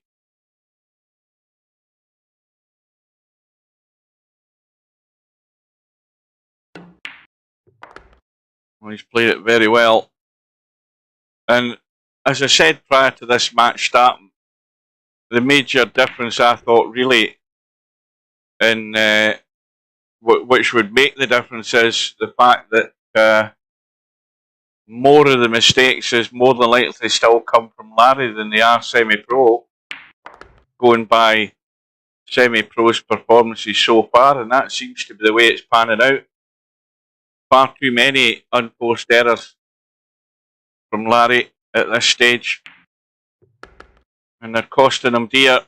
[SPEAKER 8] Well, he's played it very well. And as I said prior to this match starting, the major difference I thought really in which would make the difference is the fact that more of the mistakes is more than likely still come from Larry than they are Semipro, going by Semipro's performances so far, and that seems to be the way it's panning out. Far too many unforced errors from Larry at this stage, and they're costing him dear.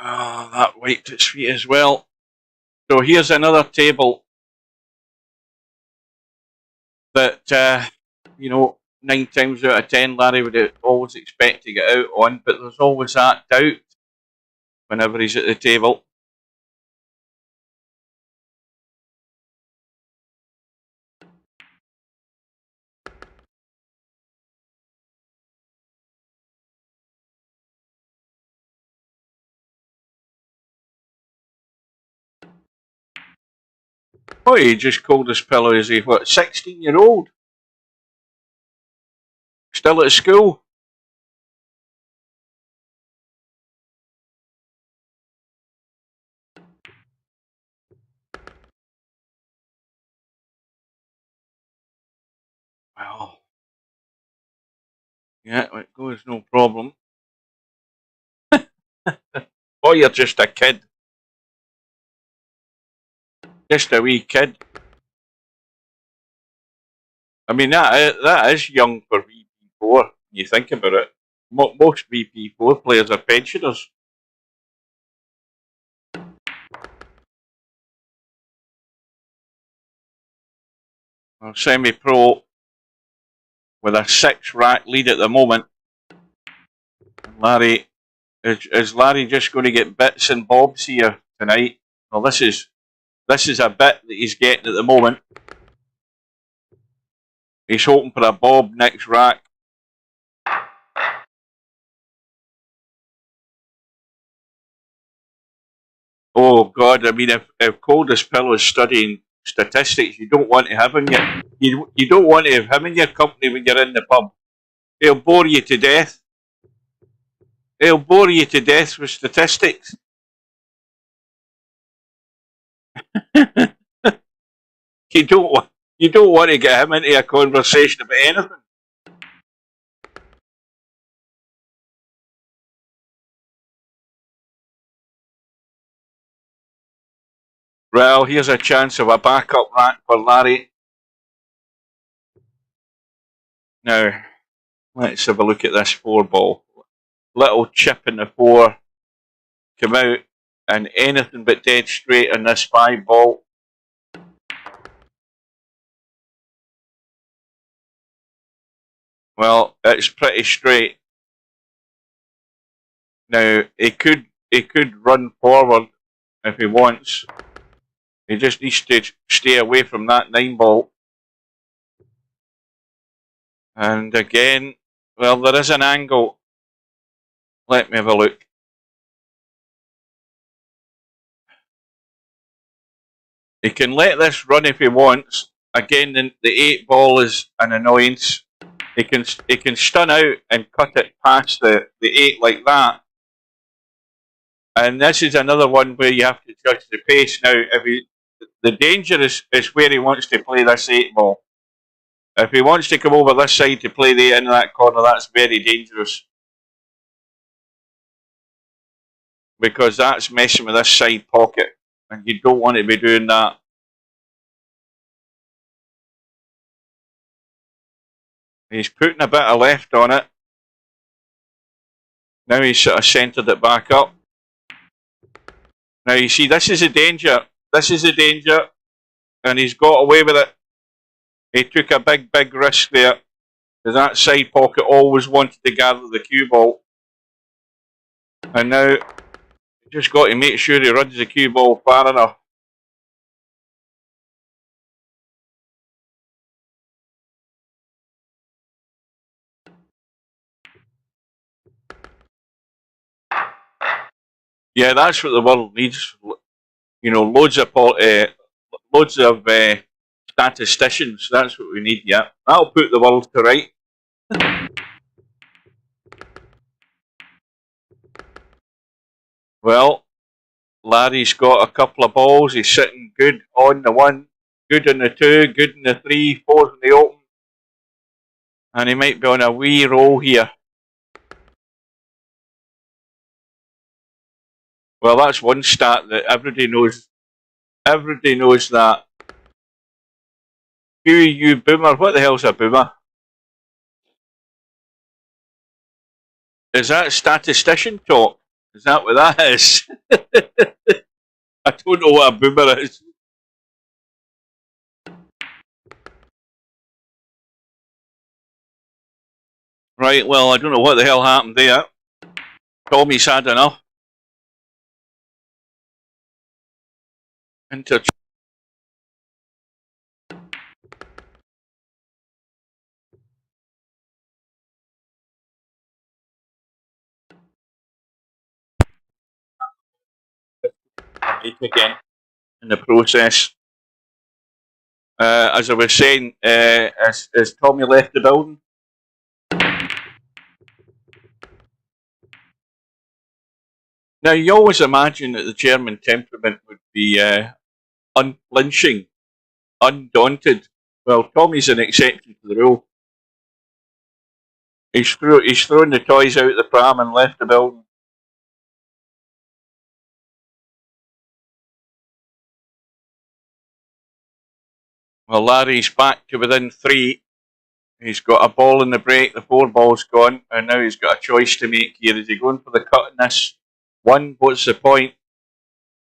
[SPEAKER 8] Oh, that wiped its feet as well. So here's another table that, you know, 9 times out of 10 Larry would always expect to get out on, but there's always that doubt whenever he's at the table. Oh, he just called his pillow as a, what, 16-year-old? Still at school? Well, yeah, it goes, no problem. Oh, you're just a kid. Just a wee kid. I mean, that is young for VP4, when you think about it. Most VP4 players are pensioners. Well, Semipro with a 6-rack lead at the moment. Larry, is Larry just going to get bits and bobs here tonight? Well, this is a bit that he's getting at the moment. He's hoping for a bob next rack. Oh God! I mean, if Coldest Pill is studying statistics, you don't want to have him you don't want to have him in your company when you're in the pub. He'll bore you to death. He'll bore you to death with statistics. You don't want to get him into a conversation about anything. Well, here's a chance of a backup rack for Larry. Now, let's have a look at this 4-ball. Little chip in the 4 come out, and anything but dead straight on this 5-ball. Well, it's pretty straight. Now, he could run forward if he wants. He just needs to stay away from that 9-ball. And again, well, there is an angle. Let me have a look. He can let this run if he wants. Again, the 8-ball is an annoyance. He can stun out and cut it past the 8 like that. And this is another one where you have to judge the pace. Now, the danger is where he wants to play this 8-ball. If he wants to come over this side to play the 8 into that corner, that's very dangerous. Because that's messing with this side pocket. And you don't want to be doing that. He's putting a bit of left on it. Now he's sort of centred it back up. Now you see, this is a danger. This is a danger. And he's got away with it. He took a big risk there, because that side pocket always wanted to gather the cue ball. And now, you just got to make sure he runs the cue ball far enough. Yeah, that's what the world needs. You know, loads of statisticians. That's what we need. Yeah, that'll put the world to right. Well, Larry's got a couple of balls. He's sitting good on the 1, good on the 2, good on the 3, 4 in the open, and he might be on a wee roll here. Well, that's one stat that everybody knows. Everybody knows that. You boomer. What the hell's a boomer? Is that statistician talk? Is that what that is? I don't know what a boomer is. Right, well, I don't know what the hell happened there. Tommy's had enough. Again. In the process. As I was saying, as Tommy left the building. Now, you always imagine that the German temperament would be unflinching, undaunted. Well, Tommy's an exception to the rule. He's thrown the toys out the pram and left the building. Well, Larry's back to within 3. He's got a ball in the break, the 4 ball's gone, and now he's got a choice to make here. Is he going for the cut in this 1? What's the point?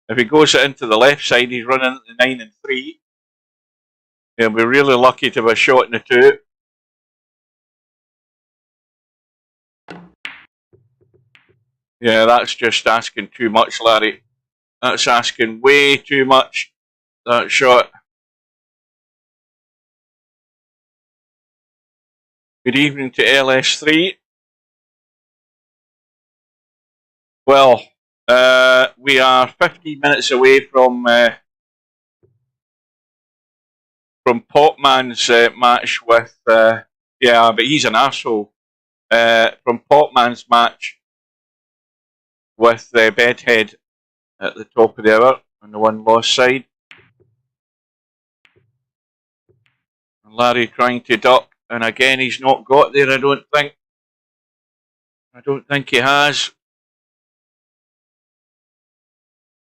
[SPEAKER 8] If he goes it into the left side, he's running at the 9 and 3. He'll be really lucky to have a shot in the 2. Yeah, that's just asking too much, Larry. That's asking way too much, that shot. Good evening to LS3. Well, we are 15 minutes away from Popman's match with, yeah, but he's an arsehole. From Popman's match with Bedhead at the top of the hour on the 1 loss side. And Larry trying to duck, and again he's not got there, I don't think. I don't think he has.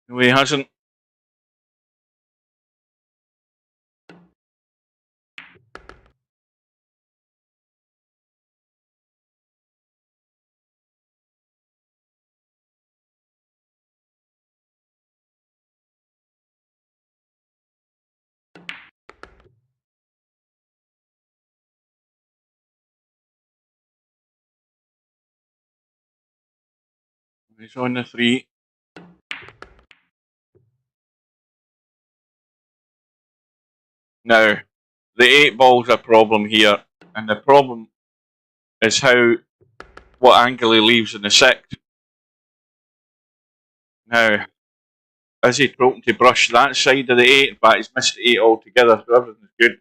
[SPEAKER 8] No, he hasn't. He's on the 3. Now, the 8 ball's a problem here, and the problem is what angle he leaves in the 6. Now, is he hoping to brush that side of the 8? In fact, he's missed the 8 altogether, so everything's good.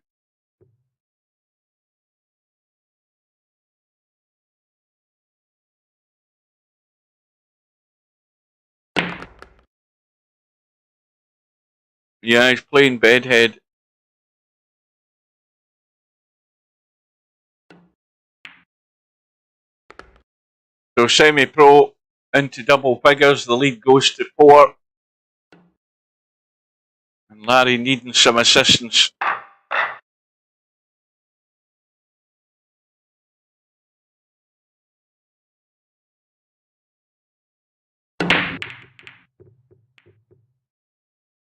[SPEAKER 8] Yeah, he's playing Bedhead. So Semipro into double figures, the lead goes to 4. And Larry needing some assistance.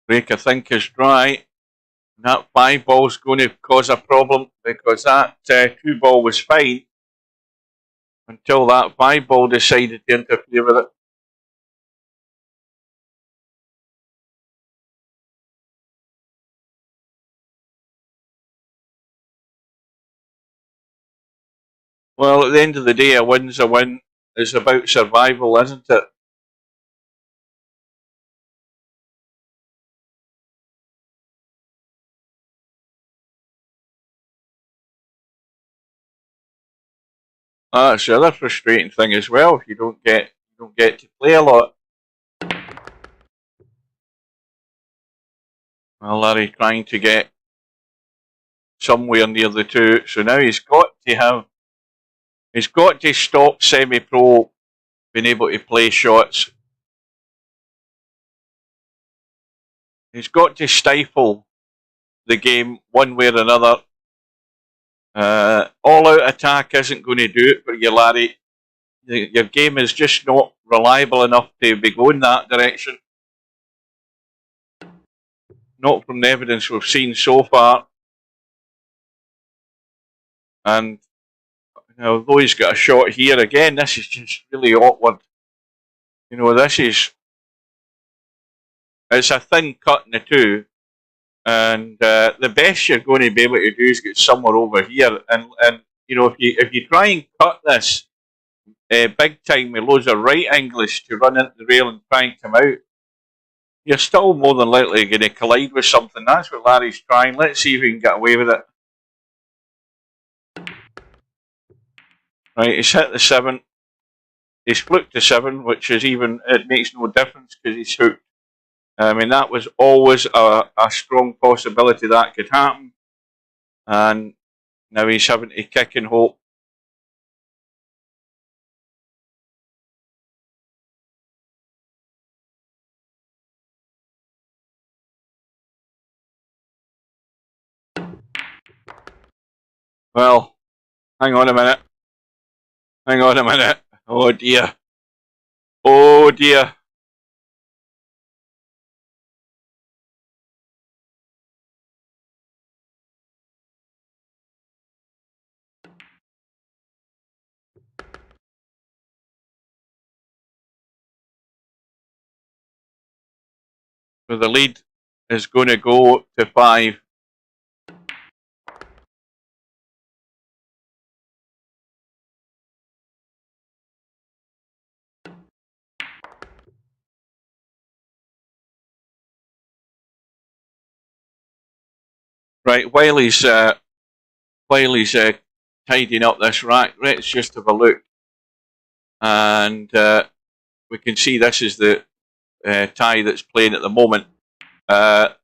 [SPEAKER 8] Break, I think, is dry. That 5 ball's going to cause a problem because that 2 ball was fine until that 5 ball decided to interfere with it. Well, at the end of the day, a win's a win. It's about survival, isn't it? That's the other frustrating thing as well. If you don't get to play a lot. Well, Larry trying to get somewhere near the 2, so now he's got to stop Semipro being able to play shots. He's got to stifle the game one way or another. All-out attack isn't going to do it for you, Larry. Your game is just not reliable enough to be going that direction. Not from the evidence we've seen so far. And although he's got a shot here again, this is just really awkward. It's a thin cut in the 2. And the best you're going to be able to do is get somewhere over here. And if you try and cut this big time with loads of right English to run into the rail and try and come out, you're still more than likely going to collide with something. That's what Larry's trying. Let's see if he can get away with it. Right, he's hit the 7. He's flicked the 7, which is it makes no difference because he's hooked. I mean, that was always a strong possibility that could happen. And now he's having to kick and hope. Well, hang on a minute. Hang on a minute. Oh dear. Oh dear. So the lead is going to go to 5. Right, while he's tidying up this rack, let's just have a look. And we can see this is the tie that's playing at the moment. The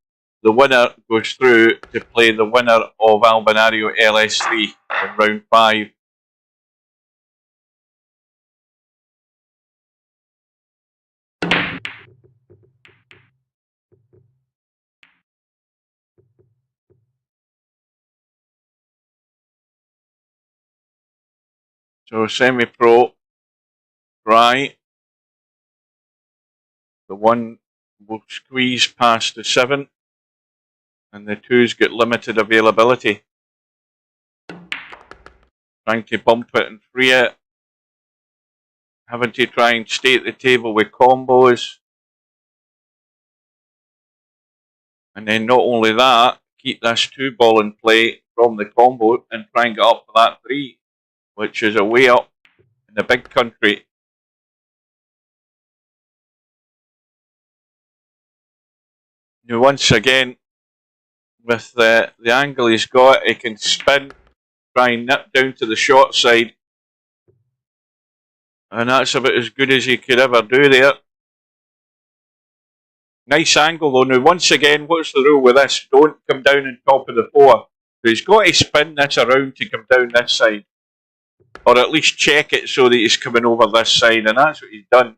[SPEAKER 8] winner goes through to play the winner of Albinario LS3 in round 5. So Semipro, try. The 1 will squeeze past the 7, and the 2's got limited availability. Trying to bump it and free it. Having to try and stay at the table with combos. And then not only that, keep this 2 ball in play from the combo and try and get up for that 3, which is a way up in the big country. Now once again, with the angle he's got, he can spin, try and nip down to the short side. And that's about as good as he could ever do there. Nice angle though. Now once again, what's the rule with this? Don't come down on top of the 4. So he's got to spin this around to come down this side. Or at least check it so that he's coming over this side, and that's what he's done.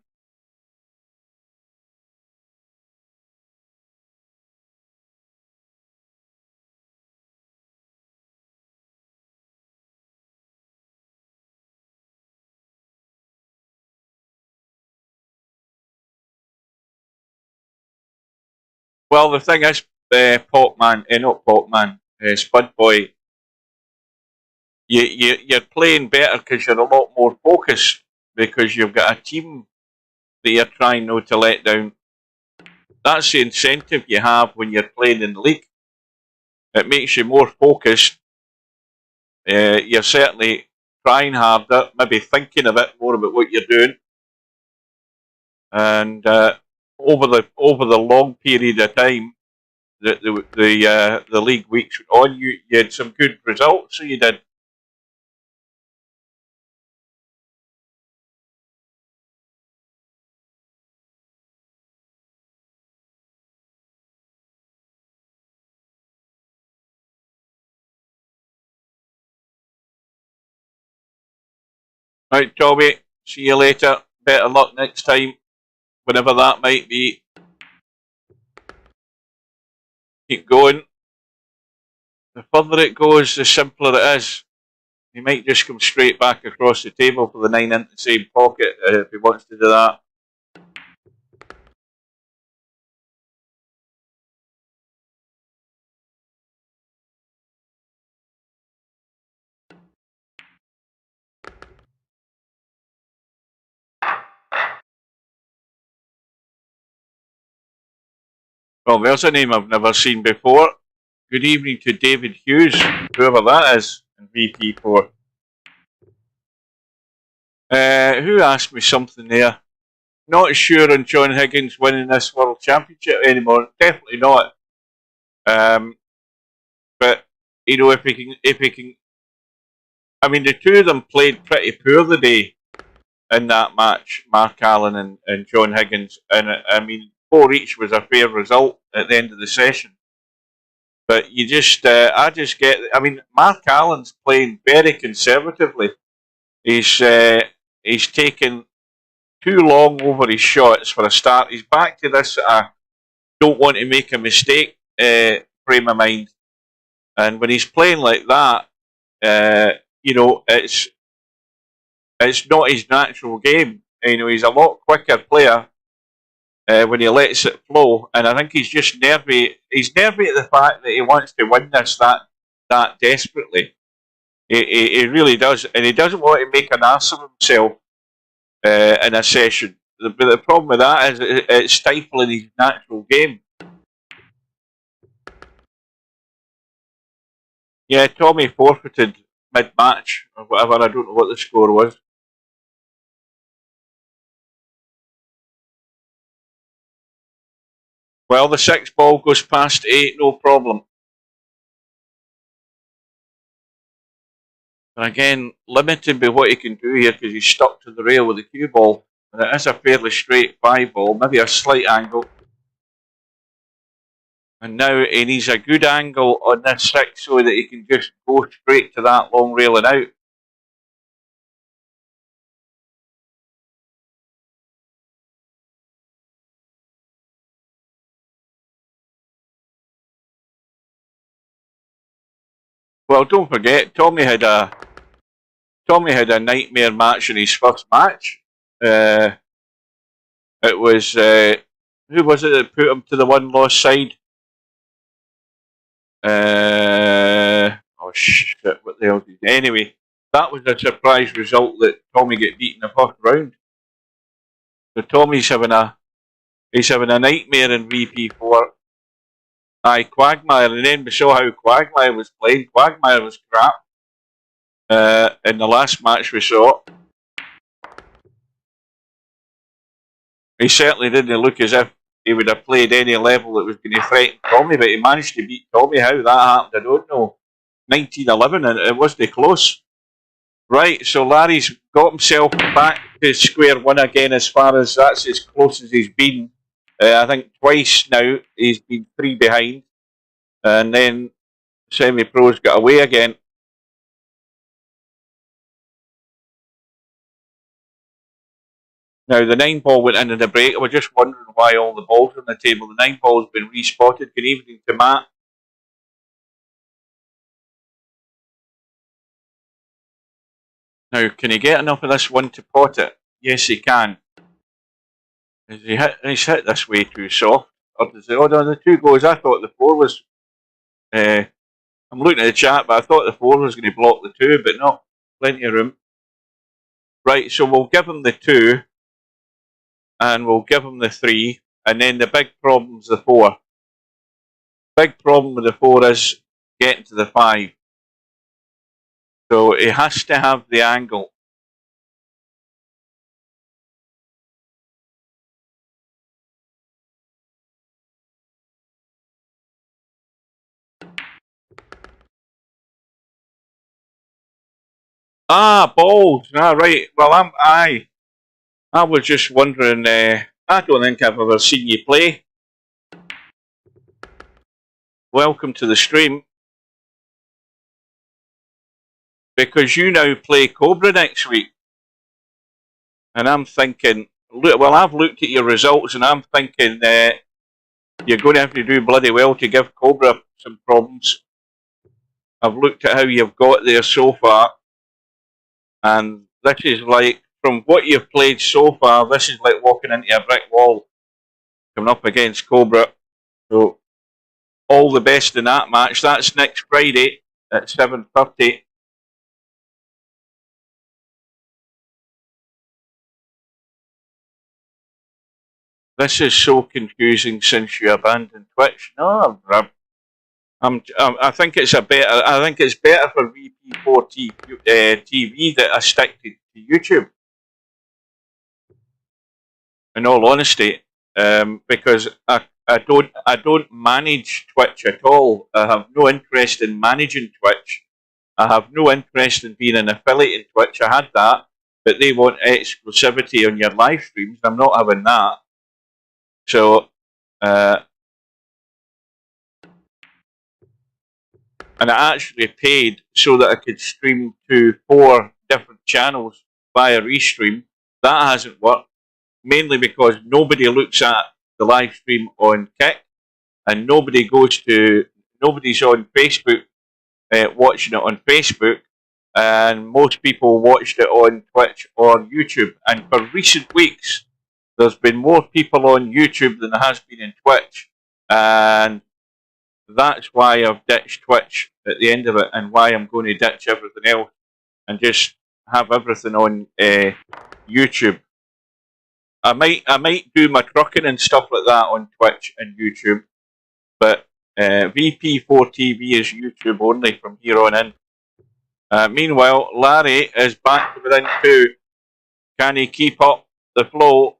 [SPEAKER 8] Well, the thing is, Spud Boy, you're playing better because you're a lot more focused because you've got a team that you're trying not to let down. That's the incentive you have when you're playing in the league. It makes you more focused. You're certainly trying harder, maybe thinking a bit more about what you're doing. And over the long period of time that the league weeks on, you had some good results. So you did. Right, Tommy. See you later. Better luck next time, whenever that might be. Keep going. The further it goes, the simpler it is. He might just come straight back across the table for the 9 into the same pocket if he wants to do that. Well, there's a name I've never seen before. Good evening to David Hughes, whoever that is, in VP4. Who asked me something there? Not sure on John Higgins winning this World Championship anymore. Definitely not. But you know, if he can, I mean, the two of them played pretty poor the day in that match, Mark Allen and John Higgins, and I mean, 4 each was a fair result at the end of the session. But you just, I mean, Mark Allen's playing very conservatively. He's taken too long over his shots for a start. He's back to this don't want to make a mistake frame of mind. And when he's playing like that, you know, it's not his natural game. You know, he's a lot quicker player when he lets it flow. And I think he's just nervy. He's nervy at the fact that he wants to win this that desperately. He really does. And he doesn't want to make an ass of himself in a session. But the problem with that is it's stifling his natural game. Yeah, Tommy forfeited mid-match or whatever. I don't know what the score was. Well, the 6 ball goes past 8, no problem. And again, limited by what he can do here because he's stuck to the rail with the cue ball. And it is a fairly straight 5 ball, maybe a slight angle. And now he needs a good angle on this 6 so that he can just go straight to that long rail and out. Well, don't forget, Tommy had a nightmare match in his first match. It was who was it that put him to the 1-loss side? Oh shit! What the hell did he? Anyway, that was a surprise result that Tommy got beaten in the first round. So Tommy's having a nightmare in VP4. Aye, Quagmire, and then we saw how Quagmire was playing. Quagmire was crap in the last match we saw. He certainly didn't look as if he would have played any level that was going to threaten Tommy, but he managed to beat Tommy. How that happened, I don't know. 19-11, and it wasn't close. Right, so Larry's got himself back to square one again as far as that's as close as he's been. I think twice now he's been 3 behind. And then Semi-Pro's got away again. Now the 9 ball went into the break. I was just wondering why all the balls on the table. The 9 ball's been respotted. Good evening to Matt. Now, can he get enough of this one to pot it? Yes, he can. He's hit this way too soft. or does it? Oh no, the 2 goes. I thought the 4 was. I'm looking at the chat, but I thought the 4 was going to block the 2, but no, plenty of room. Right, so we'll give him the 2, and we'll give him the 3, and then the big problem's the 4. Big problem with the 4 is getting to the 5. So it has to have the angle. Ah, balls. Ah, right. Well, I was just wondering. I don't think I've ever seen you play. Welcome to the stream. Because you now play Cobra next week. And I'm thinking, look, well, I've looked at your results and I'm thinking you're going to have to do bloody well to give Cobra some problems. I've looked at how you've got there so far. And this is like, from what you've played so far, this is like walking into a brick wall coming up against Cobra. So, all the best in that match. That's next Friday at 7:30. This is so confusing since you abandoned Twitch. No, I think it's better. I think it's better for VP4TV that I stick to YouTube. In all honesty, because I don't manage Twitch at all. I have no interest in managing Twitch. I have no interest in being an affiliate in Twitch. I had that, but they want exclusivity on your live streams. I'm not having that. So, and I actually paid so that I could stream to 4 different channels via Restream. That hasn't worked, mainly because nobody looks at the live stream on Kick, and nobody's on Facebook watching it on Facebook, and most people watched it on Twitch or YouTube. And for recent weeks, there's been more people on YouTube than there has been in Twitch, and that's why I've ditched Twitch at the end of it, and why I'm going to ditch everything else and just have everything on YouTube. I might do my trucking and stuff like that on Twitch and YouTube, but VP4TV is YouTube only from here on in. Meanwhile, Larry is back within 2. Can he keep up the flow?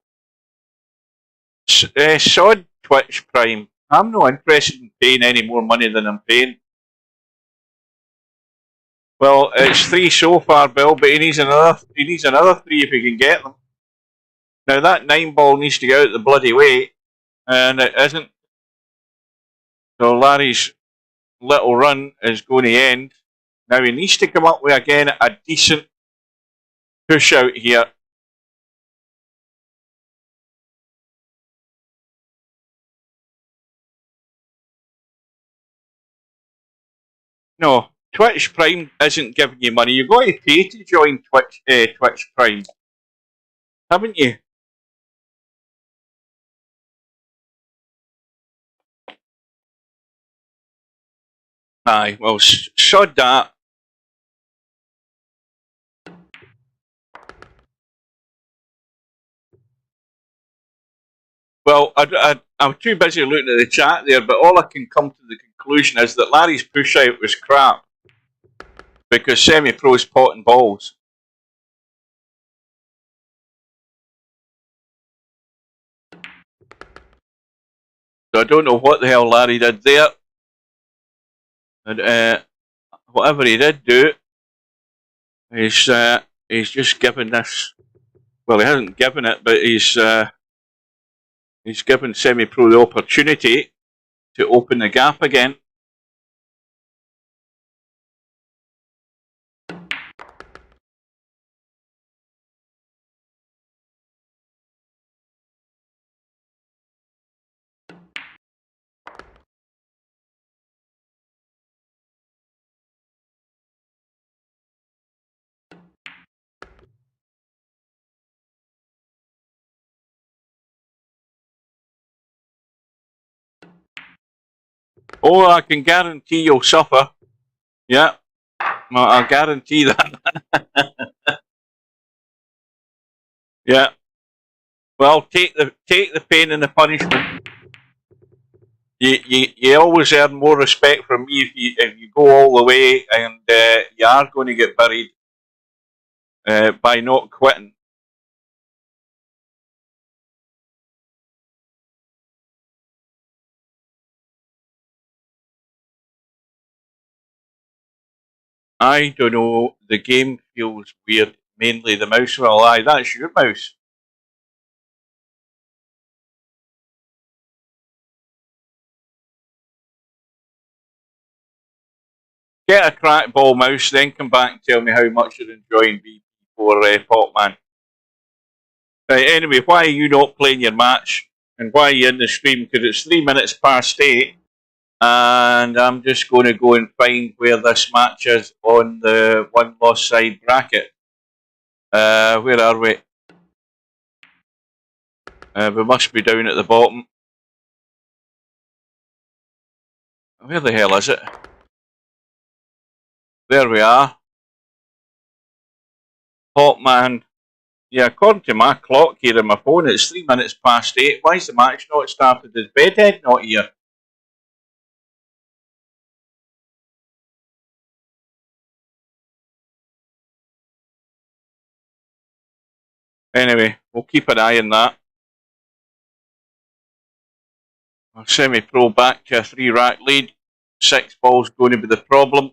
[SPEAKER 8] Sod Twitch Prime. I'm not interested in paying any more money than I'm paying. Well, it's 3 so far, Bill, but he needs another 3 if he can get them. Now that 9 ball needs to get out the bloody way, and it isn't. So Larry's little run is going to end. Now he needs to come up with again a decent push out here. No, Twitch Prime isn't giving you money. You've got to pay to join Twitch Prime, haven't you? Aye, well, sod that. Well, I'm too busy looking at the chat there, but all I can come to the conclusion is that Larry's push out was crap because Semi-Pro's potting balls. So I don't know what the hell Larry did there. And whatever he did do, he's just given this. Well, he hasn't given it, but he's given Semi-Pro the opportunity to open the gap again. Oh, I can guarantee you'll suffer. Yeah, well, I'll guarantee that. Yeah. Well, take the pain and the punishment. You always earn more respect from me if you go all the way, and you are going to get buried by not quitting. I don't know. The game feels weird. Mainly the mouse. Well, aye, that's your mouse. Get a crackball mouse, then come back and tell me how much you're enjoying VP4 Potman. Right, anyway, why are you not playing your match? And why are you in the stream? Because it's 3 minutes past 8. And I'm just going to go and find where this match is on the one loss side bracket. Where are we? We must be down at the bottom. Where the hell is it? There we are. Potman. Yeah, according to my clock here on my phone, it's 3 minutes past 8. Why is the match not started? Is Bedhead not here? Anyway, we'll keep an eye on that. Semi-Pro back to a 3-rack lead. 6 balls going to be the problem.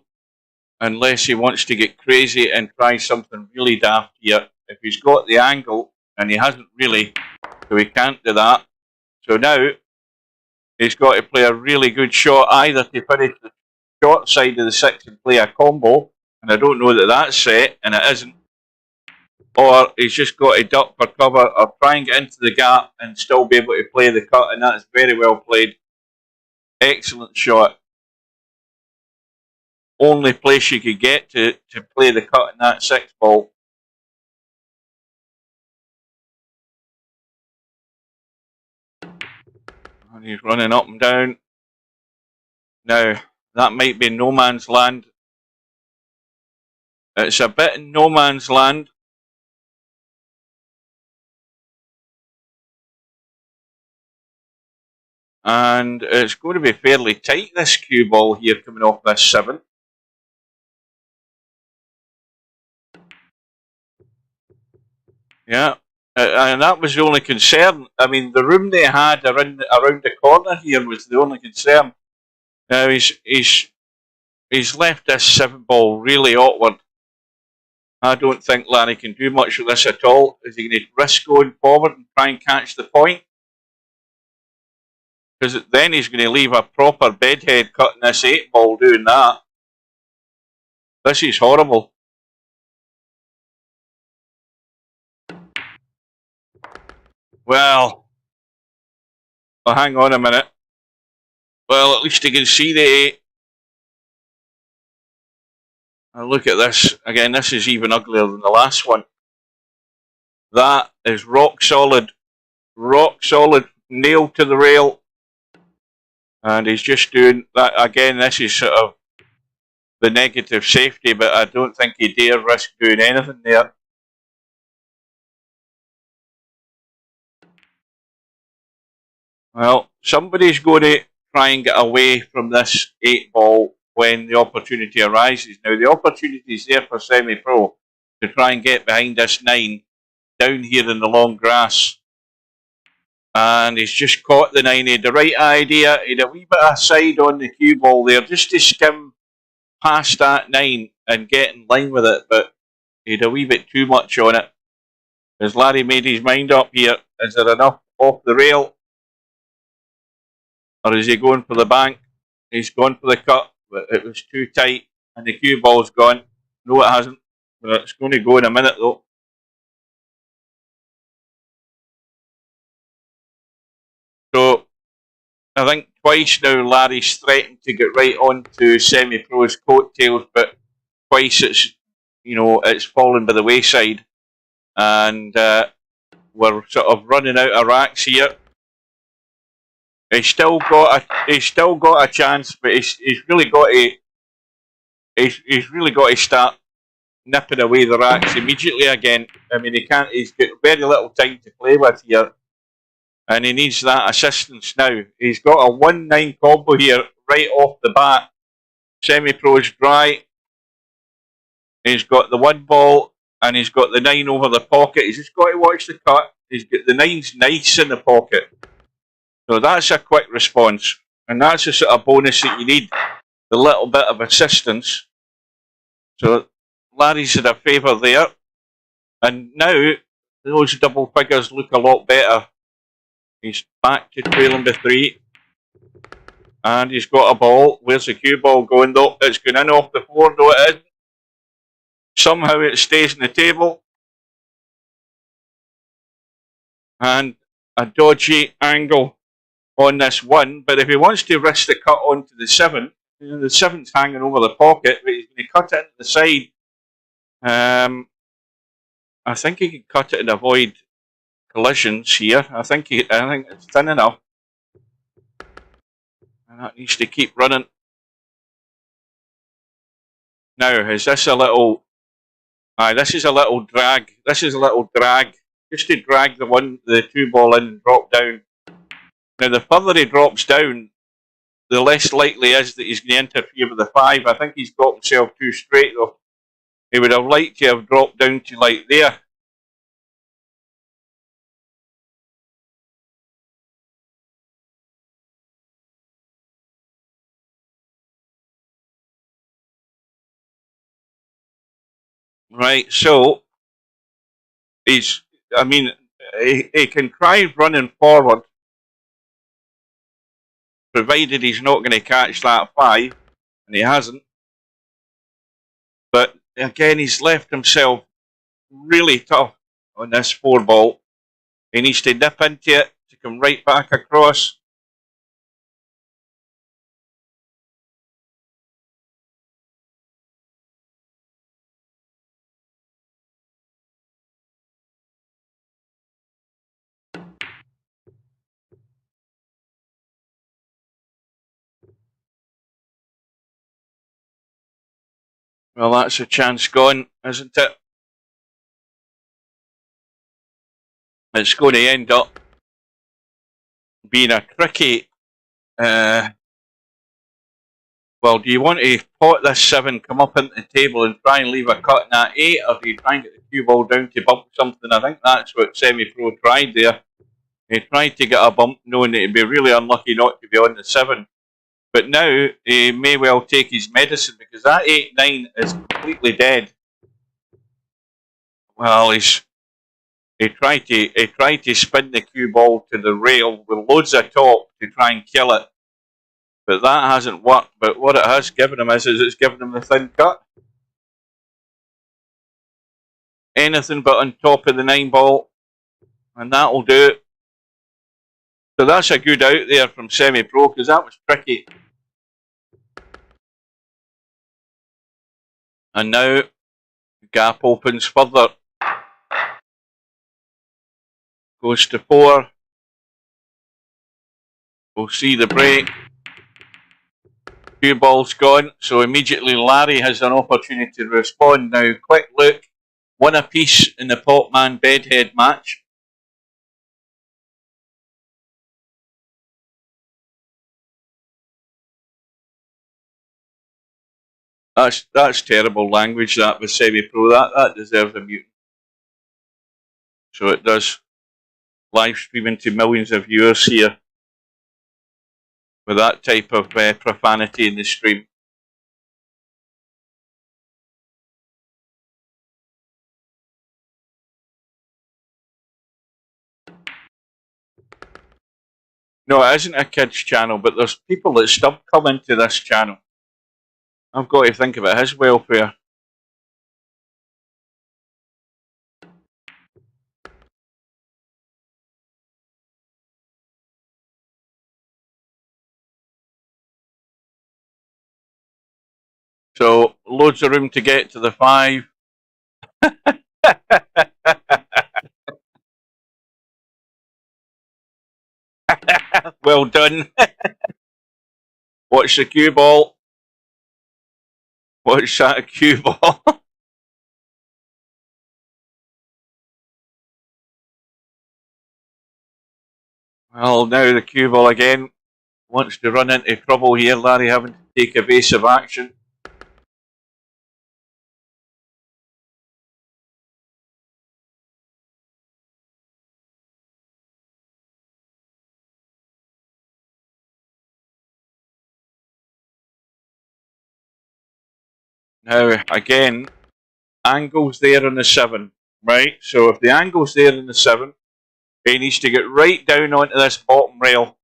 [SPEAKER 8] Unless he wants to get crazy and try something really daft here. If he's got the angle, and he hasn't really, so he can't do that. So now, he's got to play a really good shot, either to finish the short side of the 6 and play a combo, and I don't know that that's set, and it isn't. Or he's just got to duck for cover, or try and get into the gap and still be able to play the cut, and that's very well played. Excellent shot. Only place you could get to play the cut in that 6 ball. And he's running up and down. Now, that might be no man's land. It's a bit in no man's land. And it's going to be fairly tight, this cue ball here coming off this 7. Yeah, and that was the only concern. I mean, the room they had around the corner here was the only concern. Now he's left this 7 ball really awkward. I don't think Larry can do much with this at all. Is he going to risk going forward and try and catch the point? Because then he's going to leave a proper bedhead cutting this 8 ball doing that. This is horrible. Well, hang on a minute. Well, at least you can see the 8. And look at this. Again, this is even uglier than the last one. That is rock solid. Rock solid. Nailed to the rail. And he's just doing that. Again, this is sort of the negative safety, but I don't think he dare risk doing anything there. Well, somebody's going to try and get away from this 8 ball when the opportunity arises. Now, the opportunity is there for Semi-Pro to try and get behind this 9 down here in the long grass. And he's just caught the 9. He had the right idea. He had a wee bit of side on the cue ball there just to skim past that 9 and get in line with it. But he had a wee bit too much on it. Has Larry made his mind up here? Is there enough off the rail? Or is he going for the bank? He's gone for the cut, but it was too tight and the cue ball's gone. No, it hasn't. But it's going to go in a minute though. So, I think twice now Larry's threatened to get right onto Semi-Pro's coattails, but twice it's fallen by the wayside. And we're sort of running out of racks here. He's still got a chance, but he's really got to start nipping away the racks immediately again. I mean, he can't. He's got very little time to play with here, and he needs that assistance now. He's got a 1-9 combo here right off the bat. Semi-Pro's dry. He's got the 1 ball, and he's got the 9 over the pocket. He's just got to watch the cut. He's got the 9's nice in the pocket. So that's a quick response. And that's the sort of bonus that you need. The little bit of assistance. So Larry's in a favour there. And now those double figures look a lot better. He's back to trailing the 3. And he's got a ball. Where's the cue ball going though? It's going in off the 4, though it isn't. Somehow it stays on the table. And a dodgy angle on this 1. But if he wants to risk the cut onto the 7, the 7's hanging over the pocket, but he's going to cut it into the side. I think he can cut it and avoid collisions here. I think it's thin enough. And that needs to keep running. Now, is this a little... Aye, this is a little drag. This is a little drag. Just to drag the 2 ball in and drop down. Now, the further he drops down, the less likely is that he's going to interfere with the 5. I think he's got himself too straight, though. He would have liked to have dropped down to like there. Right, so he can try running forward, provided he's not going to catch that 5, and he hasn't. But again, he's left himself really tough on this 4 ball. He needs to nip into it to come right back across. Well, that's a chance gone, isn't it? It's going to end up being a tricky... well, do you want to pot this 7, come up into the table and try and leave a cut in that 8, or do you try and get the cue ball down to bump something? I think that's what Semipro tried there. He tried to get a bump, knowing that he'd be really unlucky not to be on the 7. But now he may well take his medicine, because that 8-9 is completely dead. Well, he tried to spin the cue ball to the rail with loads of top to try and kill it, but that hasn't worked. But what it has given him is it's given him the thin cut. Anything but on top of the 9 ball, and that'll do it. So that's a good out there from Semipro, because that was tricky. And now the gap opens further. Goes to 4. We'll see the break. 2 balls gone, so immediately Larry has an opportunity to respond. Now, quick look. 1 apiece in the Potman Bedhead match. That's terrible language, that with Semipro. That deserves a muting. So it does. Live streaming to millions of viewers here with that type of profanity in the stream. No, it isn't a kids channel, but there's people that still come into this channel. I've got to think about his welfare. So, loads of room to get to the 5. Well done. Watch the cue ball. Watch that cue ball. Well, now the cue ball again. Wants to run into trouble here. Larry having to take evasive action. Now, again, angle's there on the 7, right? So if the angle's there in the 7, he needs to get right down onto this bottom rail.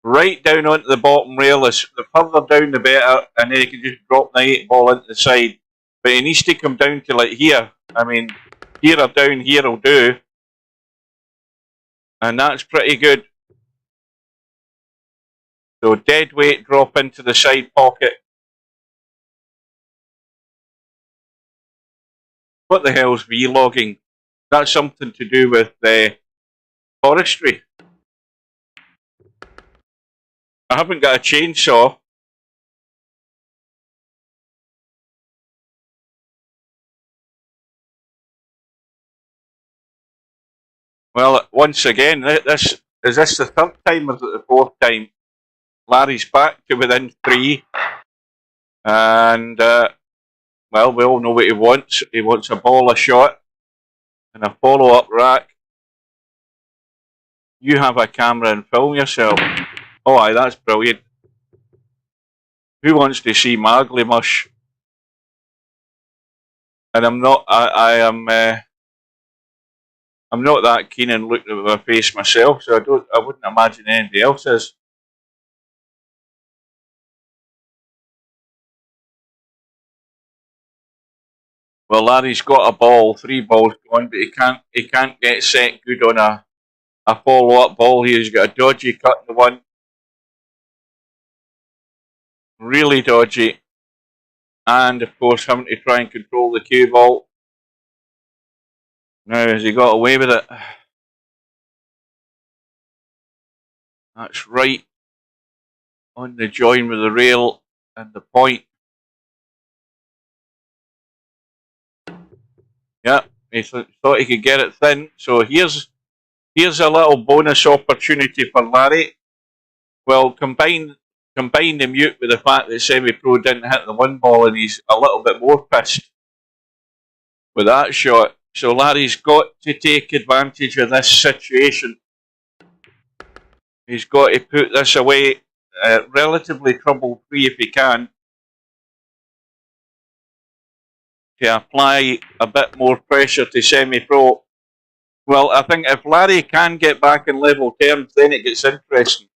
[SPEAKER 8] Right down onto the bottom rail. The further down the better, and then he can just drop the 8 ball into the side. But he needs to come down to like here. I mean, here or down here will do. And that's pretty good. So dead weight drop into the side pocket. What the hell's V-logging? That's something to do with the forestry. I haven't got a chainsaw. Well, once again, is this the 3rd time or is it the 4th time? Larry's back to within 3. And, well, we all know what he wants. He wants a ball, a shot, and a follow-up rack. You have a camera and film yourself. Oh, aye, that's brilliant. Who wants to see Margley Mush? And I'm not, I'm not that keen on looking at my face myself, so I wouldn't imagine anybody else is. Well, Larry's got a ball, 3 balls gone, but he can't get set good on a follow-up ball here. He's got a dodgy cut in the one. Really dodgy. And, of course, having to try and control the cue ball. Now, has he got away with it? That's right on the join with the rail and the point. Yeah, he thought he could get it thin. So here's a little bonus opportunity for Larry. Well, combine the mute with the fact that Semipro didn't hit the 1 ball, and he's a little bit more pissed with that shot. So Larry's got to take advantage of this situation. He's got to put this away relatively trouble-free if he can, to apply a bit more pressure to Semipro. Well, I think if Larry can get back in level terms, then it gets interesting.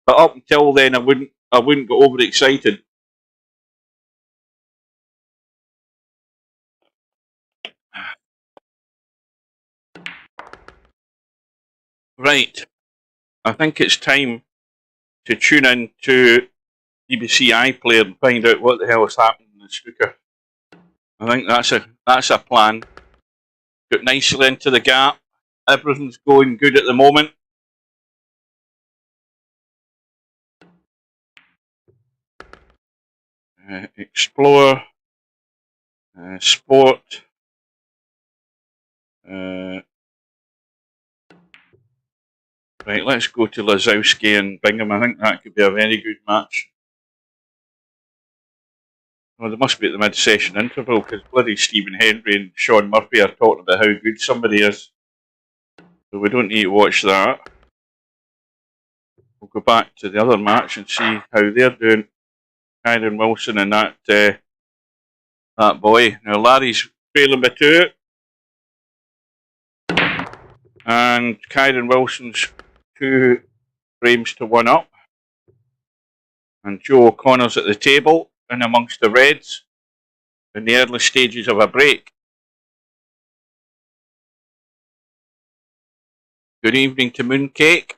[SPEAKER 8] But up until then, I wouldn't get overexcited. Right, I think it's time to tune in to BBC iPlayer and find out what the hell is happening in the snooker. I think that's a plan. Got nicely into the gap. Everything's going good at the moment. Explore, sport. Right, let's go to Lazowski and Bingham. I think that could be a very good match. Well, they must be at the mid-session interval because bloody Stephen Hendry and Sean Murphy are talking about how good somebody is. So we don't need to watch that. We'll go back to the other match and see how they're doing. Kyron Wilson and that boy. Now Larry's trailing by 2. And Kyron Wilson's 2 frames to 1 up. And Joe O'Connor's at the table and amongst the reds in the early stages of a break. Good evening to Mooncake.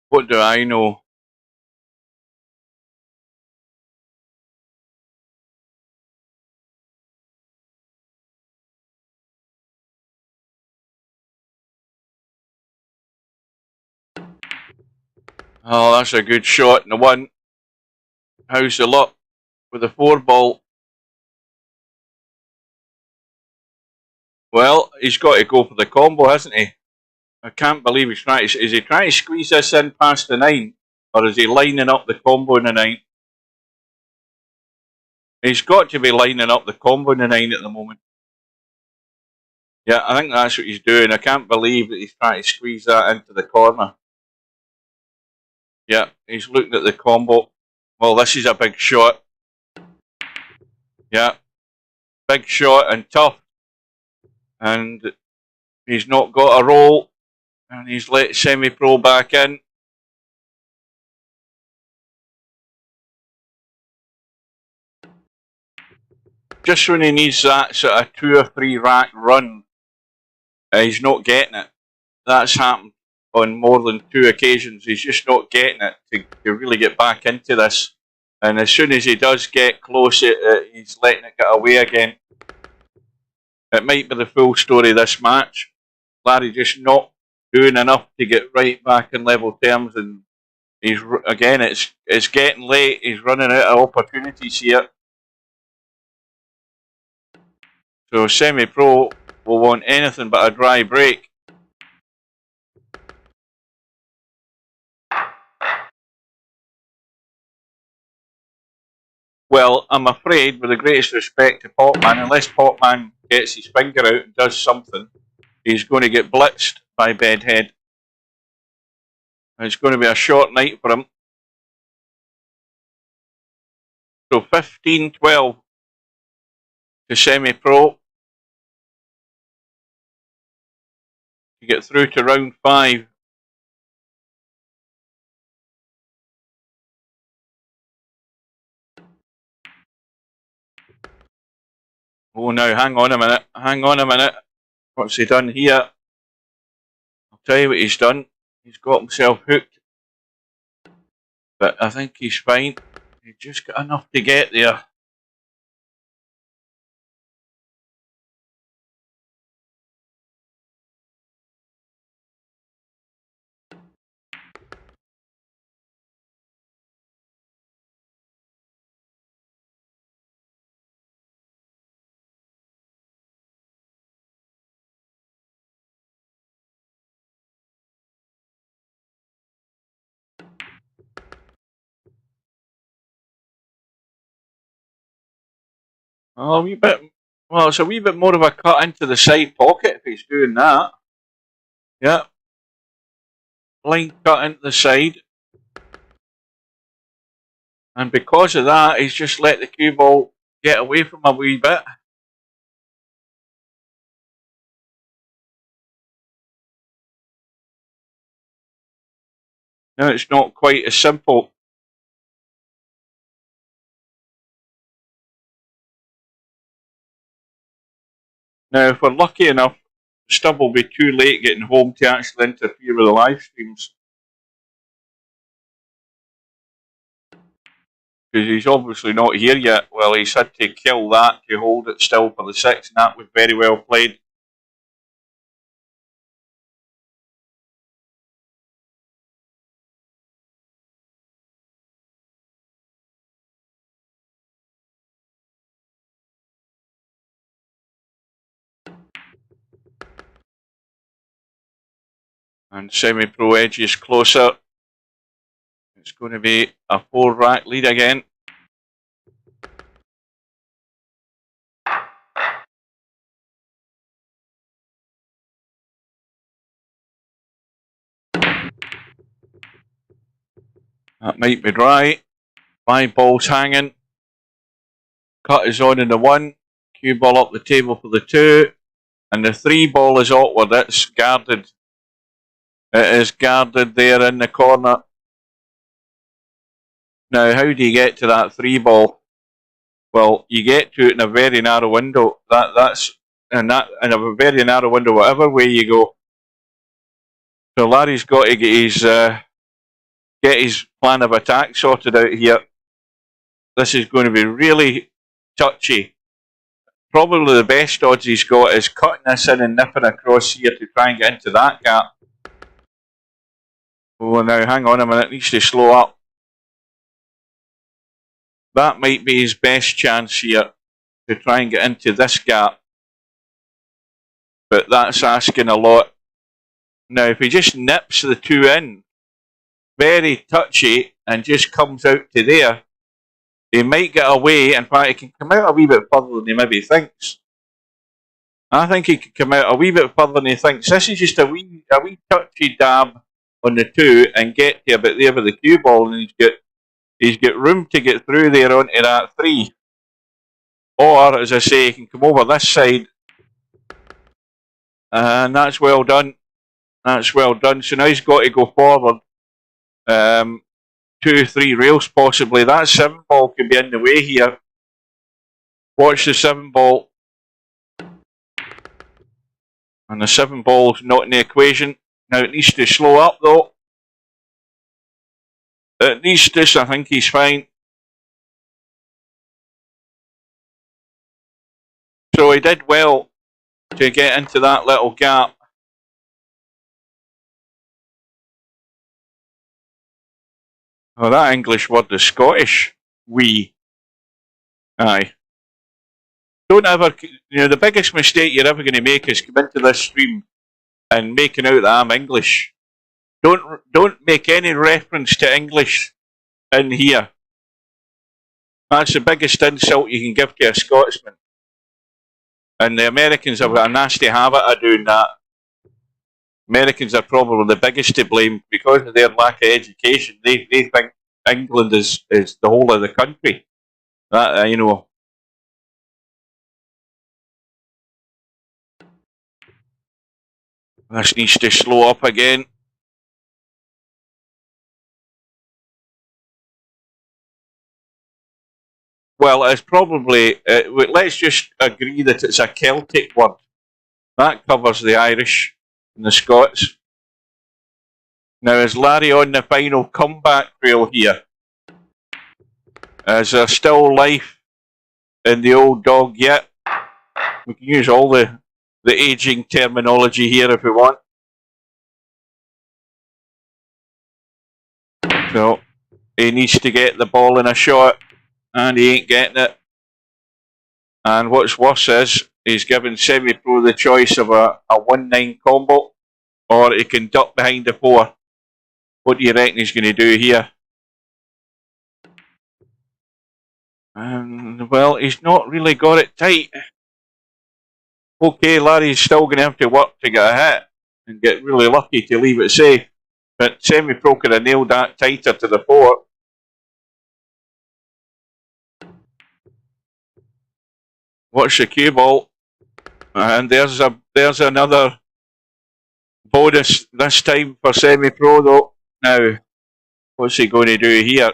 [SPEAKER 8] What do I know? Oh, that's a good shot in the one. How's the luck with the 4 ball? Well, he's got to go for the combo, hasn't he? I can't believe he's trying to... Is he trying to squeeze this in past the 9? Or is he lining up the combo in the 9? He's got to be lining up the combo in the 9 at the moment. Yeah, I think that's what he's doing. I can't believe that he's trying to squeeze that into the corner. Yeah, he's looking at the combo. Well, this is a big shot. Yeah, big shot and tough. And he's not got a roll. And he's let Semipro back in. Just when he needs that sort of 2 or 3 rack run, he's not getting it. That's happened on more than 2 occasions. He's just not getting it to really get back into this. And as soon as he does get close, he's letting it get away again. It might be the full story of this match. Larry just not doing enough to get right back in level terms, and he's again. It's getting late. He's running out of opportunities here. So Semipro will want anything but a dry break. Well, I'm afraid, with the greatest respect to Popman, unless Popman gets his finger out and does something, he's going to get blitzed by Bedhead. It's going to be a short night for him. So 15-12 to Semipro to get through to round 5. Oh, now hang on a minute. Hang on a minute. What's he done here? I'll tell you what he's done. He's got himself hooked. But I think he's fine. He just got enough to get there. Oh, a wee bit. Well, it's a wee bit more of a cut into the side pocket if he's doing that. Yeah. Line cut into the side. And because of that, he's just let the cue ball get away from him a wee bit. Now it's not quite as simple. Now, if we're lucky enough, Stubb will be too late getting home to actually interfere with the live streams. Because he's obviously not here yet. Well, he's had to kill that to hold it still for the 6, and that was very well played. And Semipro edges closer. It's going to be a 4-rack lead again. That might be dry. 5 balls hanging. Cut is on in the 1. Cue ball up the table for the 2. And the 3 ball is awkward. It's guarded. It is guarded there in the corner. Now, how do you get to that 3 ball? Well, you get to it in a very narrow window. That's in a very narrow window, whatever way you go. So Larry's got to get his plan of attack sorted out here. This is going to be really touchy. Probably the best odds he's got is cutting this in and nipping across here to try and get into that gap. Oh, now hang on a minute, needs to slow up. That might be his best chance here to try and get into this gap. But that's asking a lot. Now, if he just nips the two in, very touchy, and just comes out to there, he might get away. In fact, he can come out a wee bit further than he maybe thinks. I think he could come out a wee bit further than he thinks. This is just a wee touchy dab on the two and get to about there with the cue ball, and he's got room to get through there onto that three. Or, as I say, he can come over this side, and that's well done. That's well done. So now he's got to go forward. 2, 3 rails possibly. That 7 ball could be in the way here. Watch the 7 ball. And the 7 ball's not in the equation. Now it needs to slow up though. At least this, I think he's fine. So he did well to get into that little gap. Oh, that English word is Scottish. We. Aye. Don't ever, the biggest mistake you're ever going to make is come into this stream and making out that I'm English. Don't make any reference to English in here. That's the biggest insult you can give to a Scotsman. And the Americans have got a nasty habit of doing that. Americans are probably the biggest to blame because of their lack of education. They think England is the whole of the country. That This needs to slow up again. Well, it's probably, let's just agree that it's a Celtic word. That covers the Irish and the Scots. Now, is Larry on the final comeback trail here? Is there still life in the old dog yet? We can use all the aging terminology here if we want. So, he needs to get the ball in a shot, and he ain't getting it. And what's worse is, he's given Semipro the choice of a 1-9 combo, or he can duck behind the 4. What do you reckon he's going to do here? Well, he's not really got it tight. Okay, Larry's still going to have to work to get a hit and get really lucky to leave it safe. But Semipro could have nailed that tighter to the 4. Watch the cue ball. And there's another bonus this time for Semipro though. Now, what's he going to do here?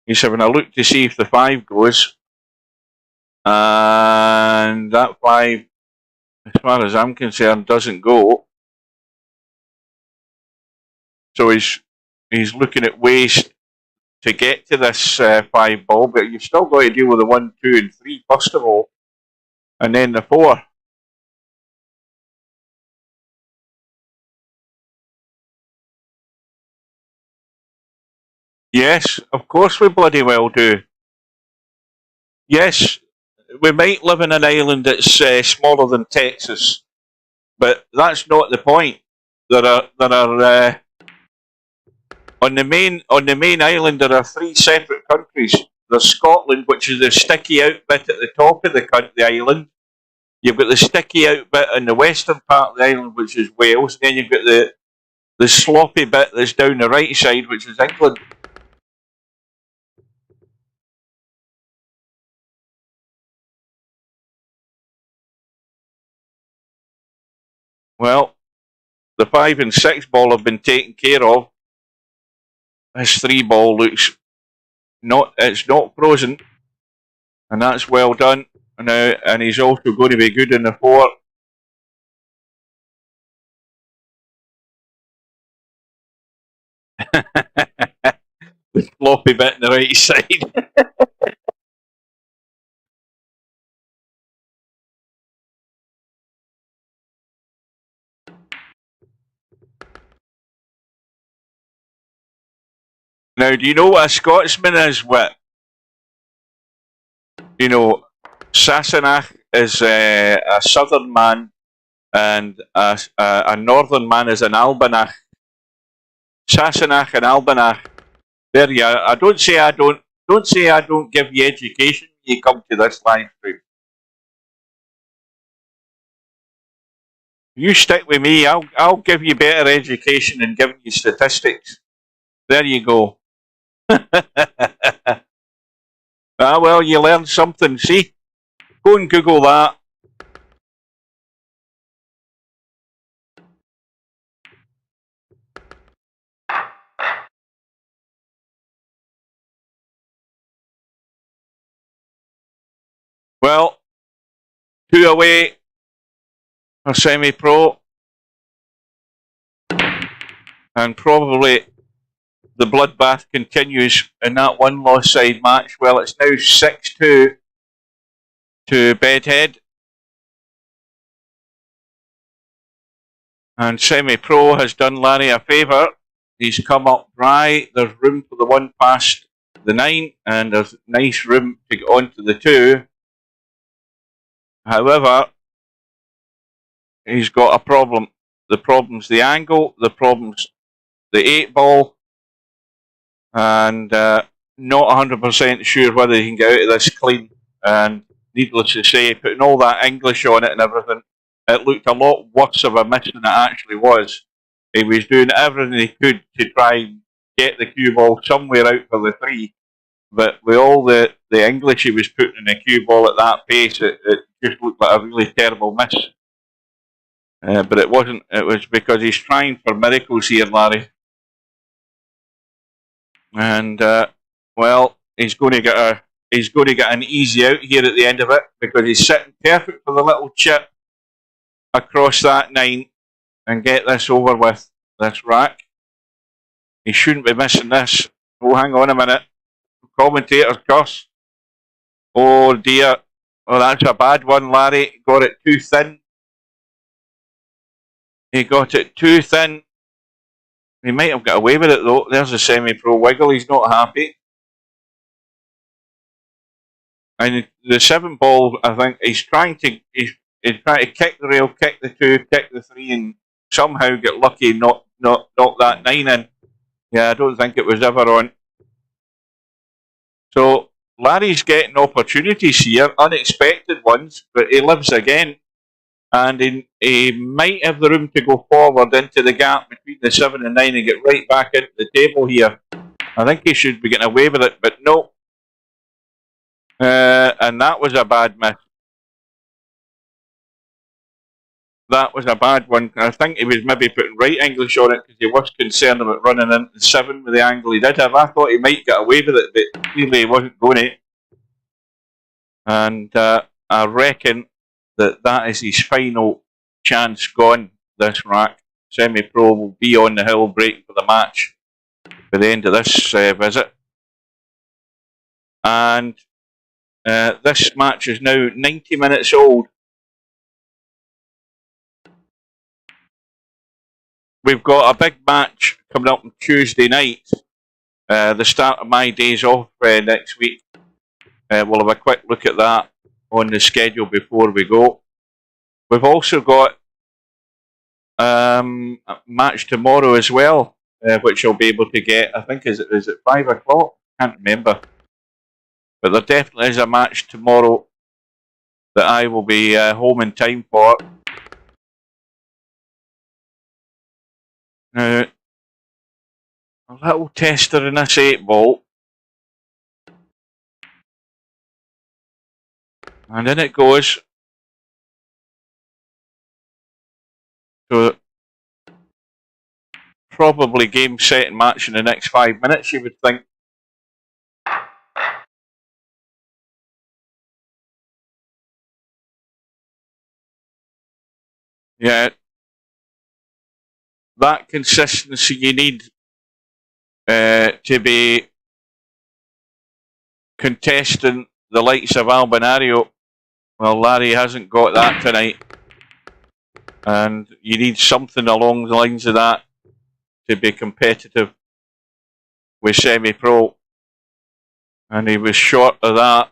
[SPEAKER 8] He's having a look to see if the 5 goes. And that 5, as far as I'm concerned, doesn't go. So he's looking at ways to get to this 5 ball, but you've still got to deal with the 1, 2, and 3 first of all, and then the 4. Yes, of course we bloody well do. Yes, we might live in an island that's smaller than Texas, but that's not the point. There are on the main island. There are 3 separate countries. There's Scotland, which is the sticky out bit at the top of the island. You've got the sticky out bit in the western part of the island, which is Wales. And then you've got the sloppy bit that's down the right side, which is England. Well, the 5 and 6 ball have been taken care of. This 3 ball looks it's not frozen, and that's well done. Now, and he's also going to be good in the 4. The floppy bit on the right side. Now, do you know what a Scotsman is with? You know, Sassenach is a southern man, and a northern man is an Albanach. Sassenach and Albanach. There you are. Don't say I don't give you education when you come to this live stream. You stick with me. I'll give you better education than giving you statistics. There you go. Well, you learned something. See, go and Google that. Well, 2 away for Semipro, and probably the bloodbath continues in that one-loss side match. Well, it's now 6-2 to Bedhead, and Semipro has done Larry a favour. He's come up dry. There's room for the one past the 9, and there's nice room to get on to the 2. However, he's got a problem. The problem's the angle, the problem's the 8 ball, and not 100% sure whether he can get out of this clean. And needless to say, putting all that English on it and everything, it looked a lot worse of a miss than it actually was. He was doing everything he could to try and get the cue ball somewhere out for the 3, but with all the English he was putting in the cue ball at that pace, it just looked like a really terrible miss. But it wasn't. It was because he's trying for miracles here, Larry. And well, he's going to get an easy out here at the end of it, because he's sitting perfect for the little chip across that 9 and get this over with. This rack. He shouldn't be missing this. Oh, hang on a minute. Commentator's curse. Oh dear. Oh, that's a bad one, Larry. Got it too thin. He got it too thin. He might have got away with it though. There's a Semipro wiggle. He's not happy. And the 7 ball, I think he's trying to kick the rail, kick the 2, kick the 3, and somehow get lucky and knock that 9 in. Yeah, I don't think it was ever on. So Larry's getting opportunities here, unexpected ones, but he lives again. And he might have the room to go forward into the gap between the 7 and 9 and get right back into the table here. I think he should be getting away with it, but no. And that was a bad miss. That was a bad one. I think he was maybe putting right English on it because he was concerned about running into the 7 with the angle he did have. I thought he might get away with it, but clearly he wasn't going to. And I reckon that is his final chance gone, this rack. Semipro will be on the hill break for the match by the end of this visit. And this match is now 90 minutes old. We've got a big match coming up on Tuesday night, the start of my days off next week. We'll have a quick look at that on the schedule before we go. We've also got a match tomorrow as well, which I'll be able to get. I think is it 5 o'clock? Can't remember. But there definitely is a match tomorrow that I will be home in time for. Now, a little tester in this 8 ball. And in it goes. So, probably game, set and match in the next 5 minutes, you would think. Yeah. That consistency you need to be contesting the likes of Albinario. Well, Larry hasn't got that tonight. And you need something along the lines of that to be competitive. with Semipro, and he was short of that.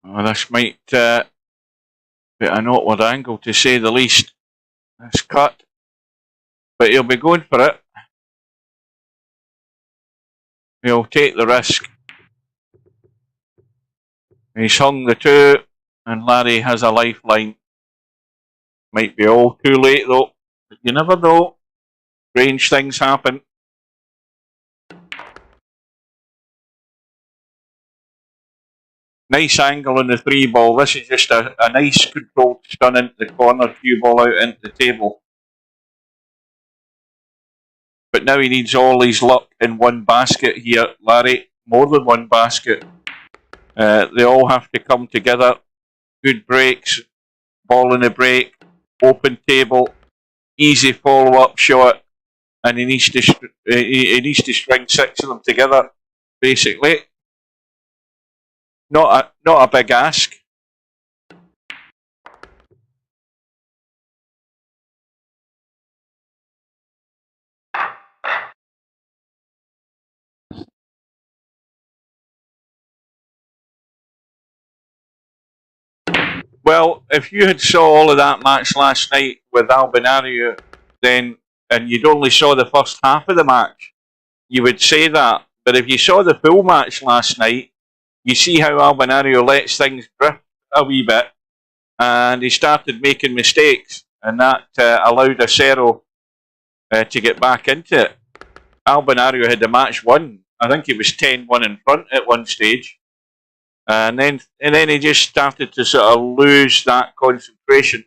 [SPEAKER 8] Oh, this might be an awkward angle to say the least. It's cut, but he'll be going for it. He'll take the risk. He's hung the two, and Larry has a lifeline. Might be all too late though, but you never know. Strange things happen. Nice angle on the 3 ball. This is just a nice controlled stun into the corner, cue ball out into the table. But now he needs all his luck in one basket here, Larry. More than one basket. They all have to come together. Good breaks, ball in the break, open table, easy follow-up shot, and he needs to string 6 of them together, basically. Not a big ask. Well, if you had saw all of that match last night with Albinario, then, and you'd only saw the first half of the match, you would say that. But if you saw the full match last night, you see how Albinario lets things drift a wee bit, and he started making mistakes, and that allowed Acero to get back into it. Albinario had the match won. I think he was 10-1 in front at one stage. And then he just started to sort of lose that concentration.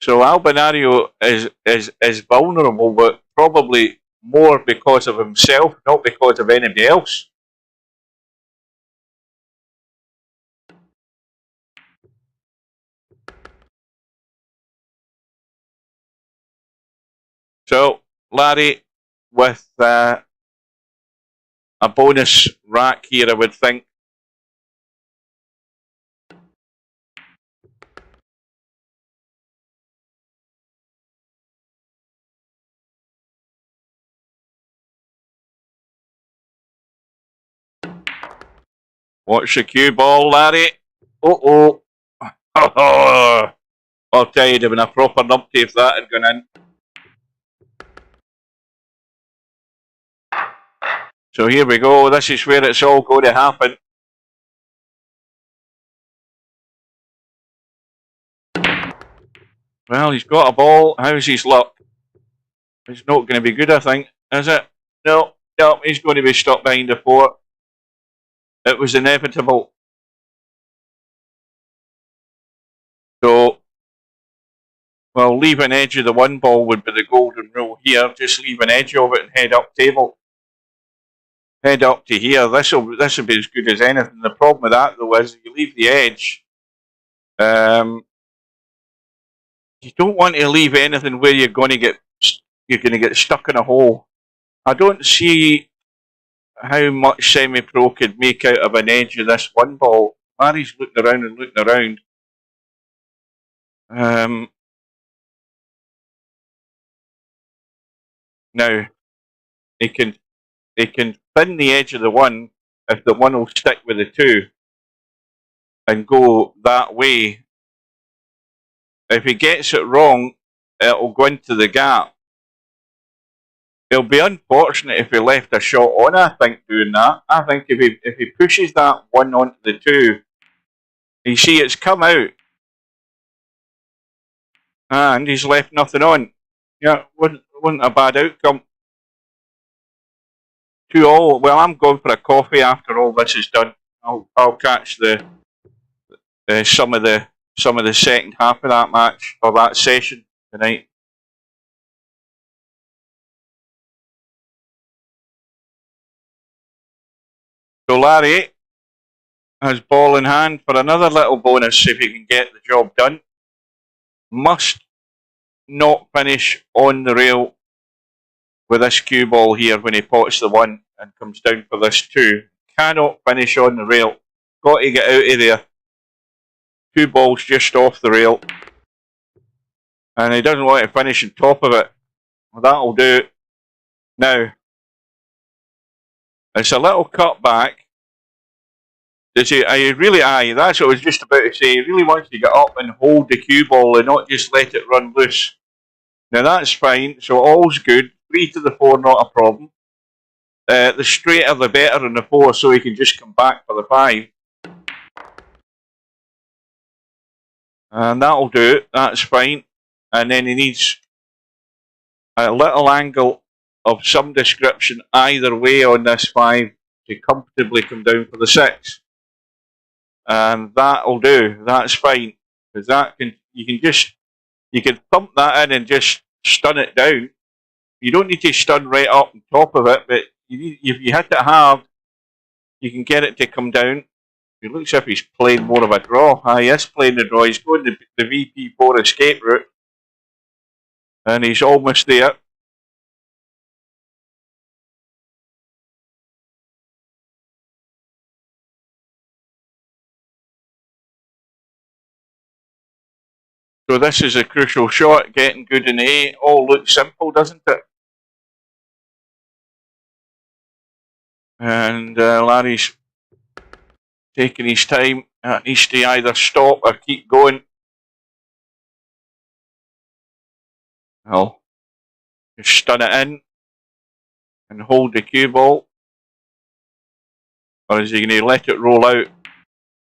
[SPEAKER 8] So Albinario is vulnerable, but probably more because of himself, not because of anybody else. So Larry, with a bonus rack here, I would think. Watch the cue ball, Larry. Uh-oh. I'll tell you, there would have been a proper numpty if that had gone in. So here we go. This is where it's all going to happen. Well, he's got a ball. How's his luck? It's not going to be good, I think, is it? No, he's going to be stuck behind the 4. It was inevitable. So, well, leave an edge of the 1 ball would be the golden rule here. Just leave an edge of it and head up table. Head up to here. This will be as good as anything. The problem with that though is you leave the edge. You don't want to leave anything where you're going to get stuck in a hole. I don't see how much Semipro could make out of an edge of this 1 ball. Larry's looking around and looking around. Now he can thin the edge of the 1 if the 1 will stick with the 2 and go that way. If he gets it wrong, it'll go into the gap. It'll be unfortunate if he left a shot on, I think, doing that. I think if he pushes that 1 onto the 2, you see it's come out. And he's left nothing on. Yeah, wasn't a bad outcome. 2-all. Well, I'm going for a coffee after all this is done. I'll catch some of the second half of that match or that session tonight. So Larry has ball in hand for another little bonus if he can get the job done. Must not finish on the rail with this cue ball here when he pots the 1. and comes down for this 2. Cannot finish on the rail. Got to get out of there. 2 balls just off the rail. And he doesn't want to finish on top of it. Well, that'll do. Now, it's a little cut back. Does he? That's what I was just about to say. He really wants to get up and hold the cue ball and not just let it run loose. Now that's fine, so all's good. 3 to the 4, not a problem. The straighter the better on the 4, so he can just come back for the 5. And that'll do it, that's fine. And then he needs a little angle of some description either way on this 5 to comfortably come down for the 6. And that'll do, that's fine. Because you can thump that in and just stun it down. You don't need to stun right up on top of it, but if you hit it hard, you can get it to come down. It looks as if he's playing more of a draw. He is playing the draw. He's going the VP4 escape route. And he's almost there. So this is a crucial shot, getting good in A. All looks simple, doesn't it? And Larry's taking his time. Needs to either stop or keep going. Well, just stun it in and hold the cue ball. Or is he going to let it roll out?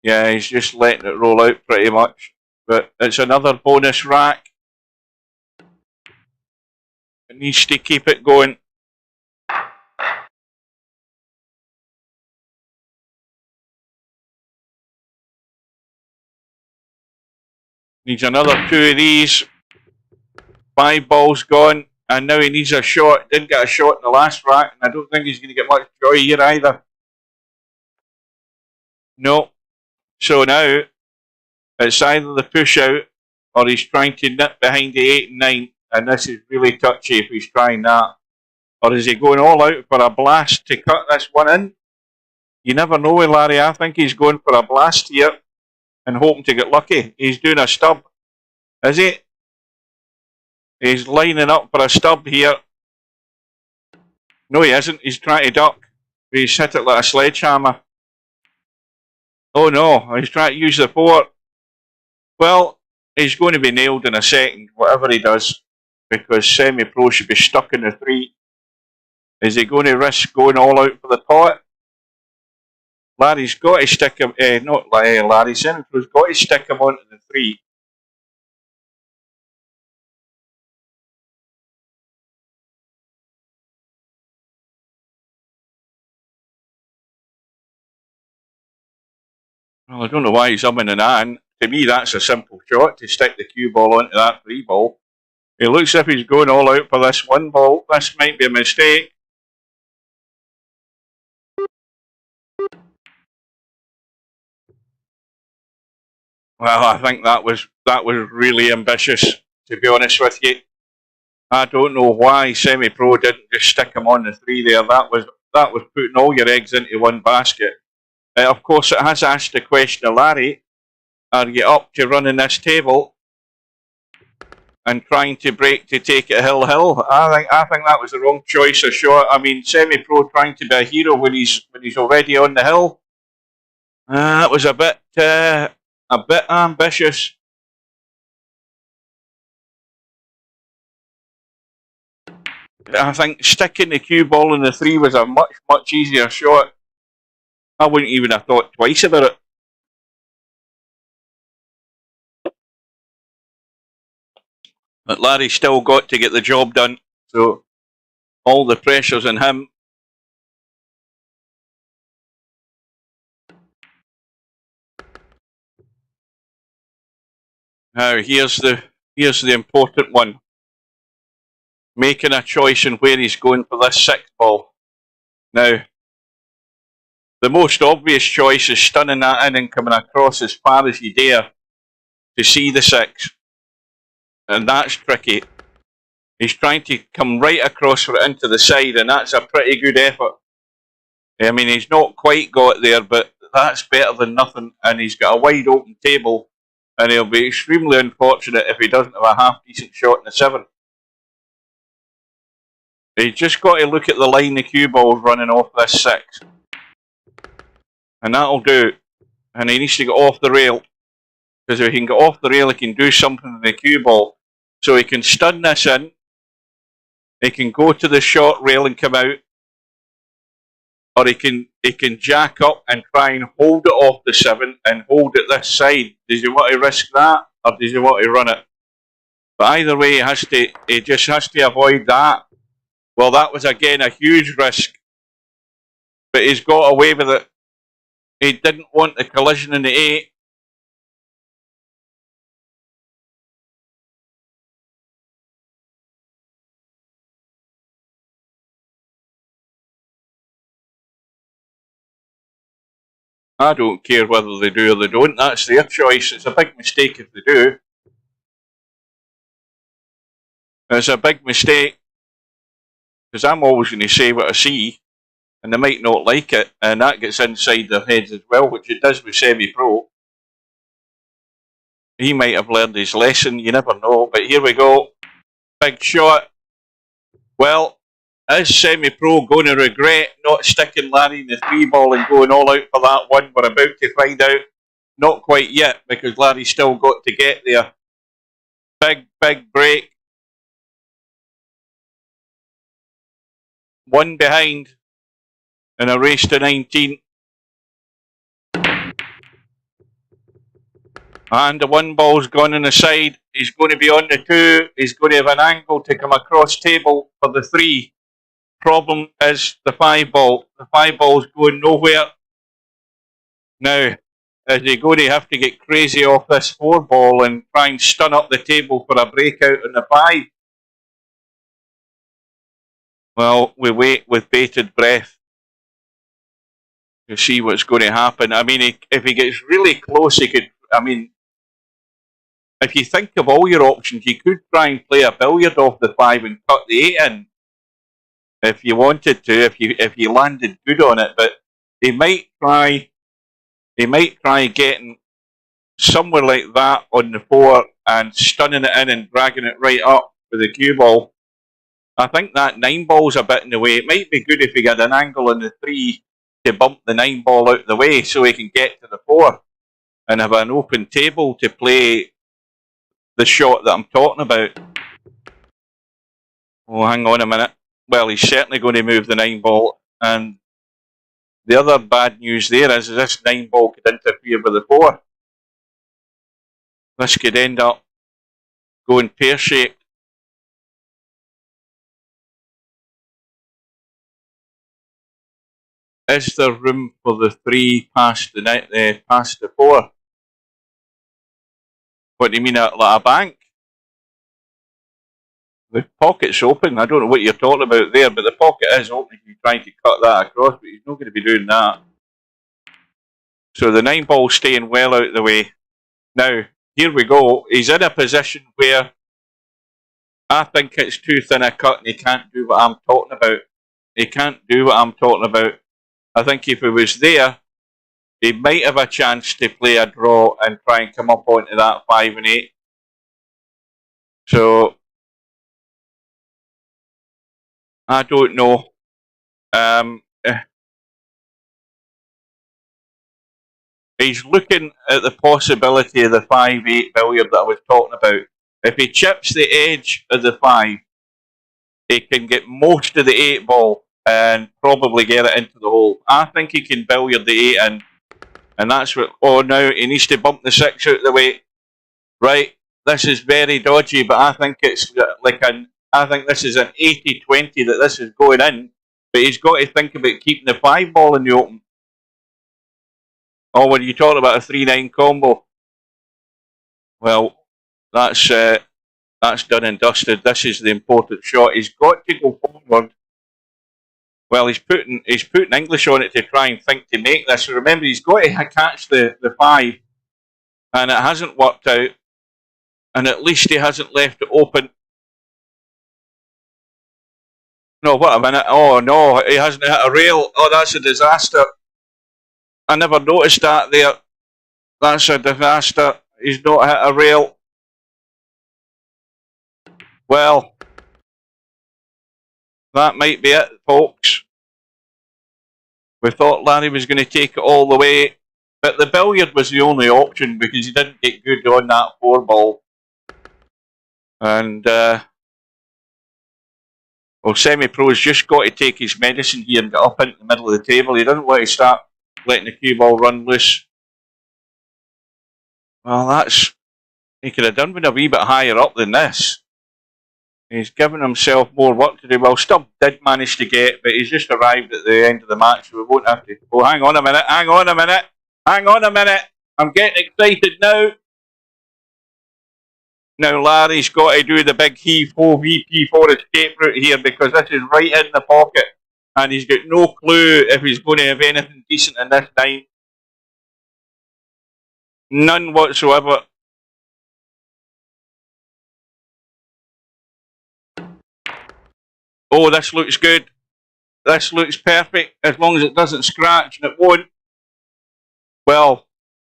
[SPEAKER 8] Yeah, he's just letting it roll out pretty much. But it's another bonus rack. It needs to keep it going. Needs another 2 of these. 5 balls gone. And now he needs a shot. Didn't get a shot in the last rack. And I don't think he's going to get much joy here either. No. So now, it's either the push out or he's trying to nip behind the 8 and 9. And this is really touchy if he's trying that. Or is he going all out for a blast to cut this one in? You never know with Larry. I think he's going for a blast here and hoping to get lucky. He's doing a stub. Is he? He's lining up for a stub here. No, he isn't. He's trying to duck. He's hit it like a sledgehammer. Oh no, he's trying to use the 4. Well, he's going to be nailed in a second, whatever he does, because Semipro should be stuck in the 3. Is he going to risk going all out for the pot? Larry's got to stick him, not Larry, Semipro's got to stick him onto the 3. Well, I don't know why he's umming and ahhing. To me, that's a simple shot to stick the cue ball onto that 3 ball. It looks as if he's going all out for this 1 ball. This might be a mistake. Well, I think that was really ambitious, to be honest with you. I don't know why Semipro didn't just stick him on the 3 there. That was putting all your eggs into one basket. Of course, it has asked the question of Larry, are you up to running this table and trying to break to take it hill? I think that was the wrong choice of shot. I mean, Semipro trying to be a hero when he's already on the hill. That was a bit ambitious. I think sticking the cue ball in the 3 was a much easier shot. I wouldn't even have thought twice about it. But Larry's still got to get the job done, so all the pressure's on him. Now here's the important one. Making a choice in where he's going for this 6th ball. Now, the most obvious choice is stunning that in and coming across as far as you dare to see the 6. And that's tricky. He's trying to come right across for it into the side, and that's a pretty good effort. I mean, he's not quite got there, but that's better than nothing. And he's got a wide open table, and he'll be extremely unfortunate if he doesn't have a half decent shot in the 7. He's just got to look at the line the cue ball's running off this 6. And that'll do. And he needs to get off the rail. Because if he can get off the rail, he can do something with the cue ball. So he can stun this in. He can go to the short rail and come out. Or he can jack up and try and hold it off the 7 and hold it this side. Does he want to risk that? Or does he want to run it? But either way, he just has to avoid that. Well, that was again a huge risk, but he's got away with it. He didn't want the collision in the 8. I don't care whether they do or they don't. That's their choice. It's a big mistake if they do. It's a big mistake. Because I'm always going to say what I see, and they might not like it, and that gets inside their heads as well, which it does with Semipro. He might have learned his lesson, you never know, but here we go. Big shot. Well, is Semipro going to regret not sticking Larry in the 3 ball and going all out for that one? We're about to find out. Not quite yet, because Larry's still got to get there. Big break. 1 behind in a race to 19. And the 1 ball's gone in the side. He's going to be on the 2. He's going to have an angle to come across table for the 3. Problem is the 5 ball. The 5 ball's going nowhere. Now, is he going to have to get crazy off this 4 ball and try and stun up the table for a breakout on the 5? Well, we wait with bated breath to see what's going to happen. I mean, if he gets really close, he could. I mean, if you think of all your options, you could try and play a billiard off the 5 and cut the 8 in, if you wanted to. If you landed good on it, but he might try. He might try getting somewhere like that on the 4 and stunning it in and dragging it right up with the cue ball. I think that 9 ball's a bit in the way. It might be good if he had an angle on the 3 to bump the 9 ball out the way so he can get to the 4 and have an open table to play the shot that I'm talking about. Oh, hang on a minute. Well, he's certainly going to move the 9 ball. And the other bad news there is this 9 ball could interfere with the 4. This could end up going pear-shaped. Is there room for the 3 past the 4? What do you mean, like a bank? The pocket's open. I don't know what you're talking about there, but the pocket is open if you're trying to cut that across, but he's not going to be doing that. So the 9 ball's staying well out of the way. Now, here we go. He's in a position where I think it's too thin a cut and he can't do what I'm talking about. He can't do what I'm talking about. I think if he was there, he might have a chance to play a draw and try and come up onto that 5 and 8. So, I don't know. He's looking at the possibility of the 5-8 billiard that I was talking about. If he chips the edge of the 5, he can get most of the 8 ball and probably get it into the hole. I think he can billiard the 8 in. And that's what... Oh, now he needs to bump the 6 out of the way. Right, this is very dodgy, but I think it's like an... I think this is an 80-20 that this is going in. But he's got to think about keeping the 5 ball in the open. Oh, when you talk about a 3-9 combo. Well, that's done and dusted. This is the important shot. He's got to go forward. Well, he's putting English on it to try and think to make this. Remember, he's got to catch the 5, and it hasn't worked out. And at least he hasn't left it open. No, what a minute. Oh, no, he hasn't hit a rail. Oh, that's a disaster. I never noticed that there. That's a disaster. He's not hit a rail. Well, that might be it, folks. We thought Larry was going to take it all the way, but the billiard was the only option because he didn't get good on that 4-ball. And, well, Semi-Pro's just got to take his medicine here and get up into the middle of the table. He doesn't want to start letting the cue ball run loose. Well, that's... He could have done with a wee bit higher up than this. He's given himself more work to do. Well, Stubb did manage to get, but he's just arrived at the end of the match, so we won't have to... Oh, hang on a minute, hang on a minute, hang on a minute. I'm getting excited now. Now Larry's got to do the big heave-ho VP4 escape route here because this is right in the pocket. And he's got no clue if he's going to have anything decent in this time. None whatsoever. Oh, this looks good. This looks perfect as long as it doesn't scratch, and it won't. Well,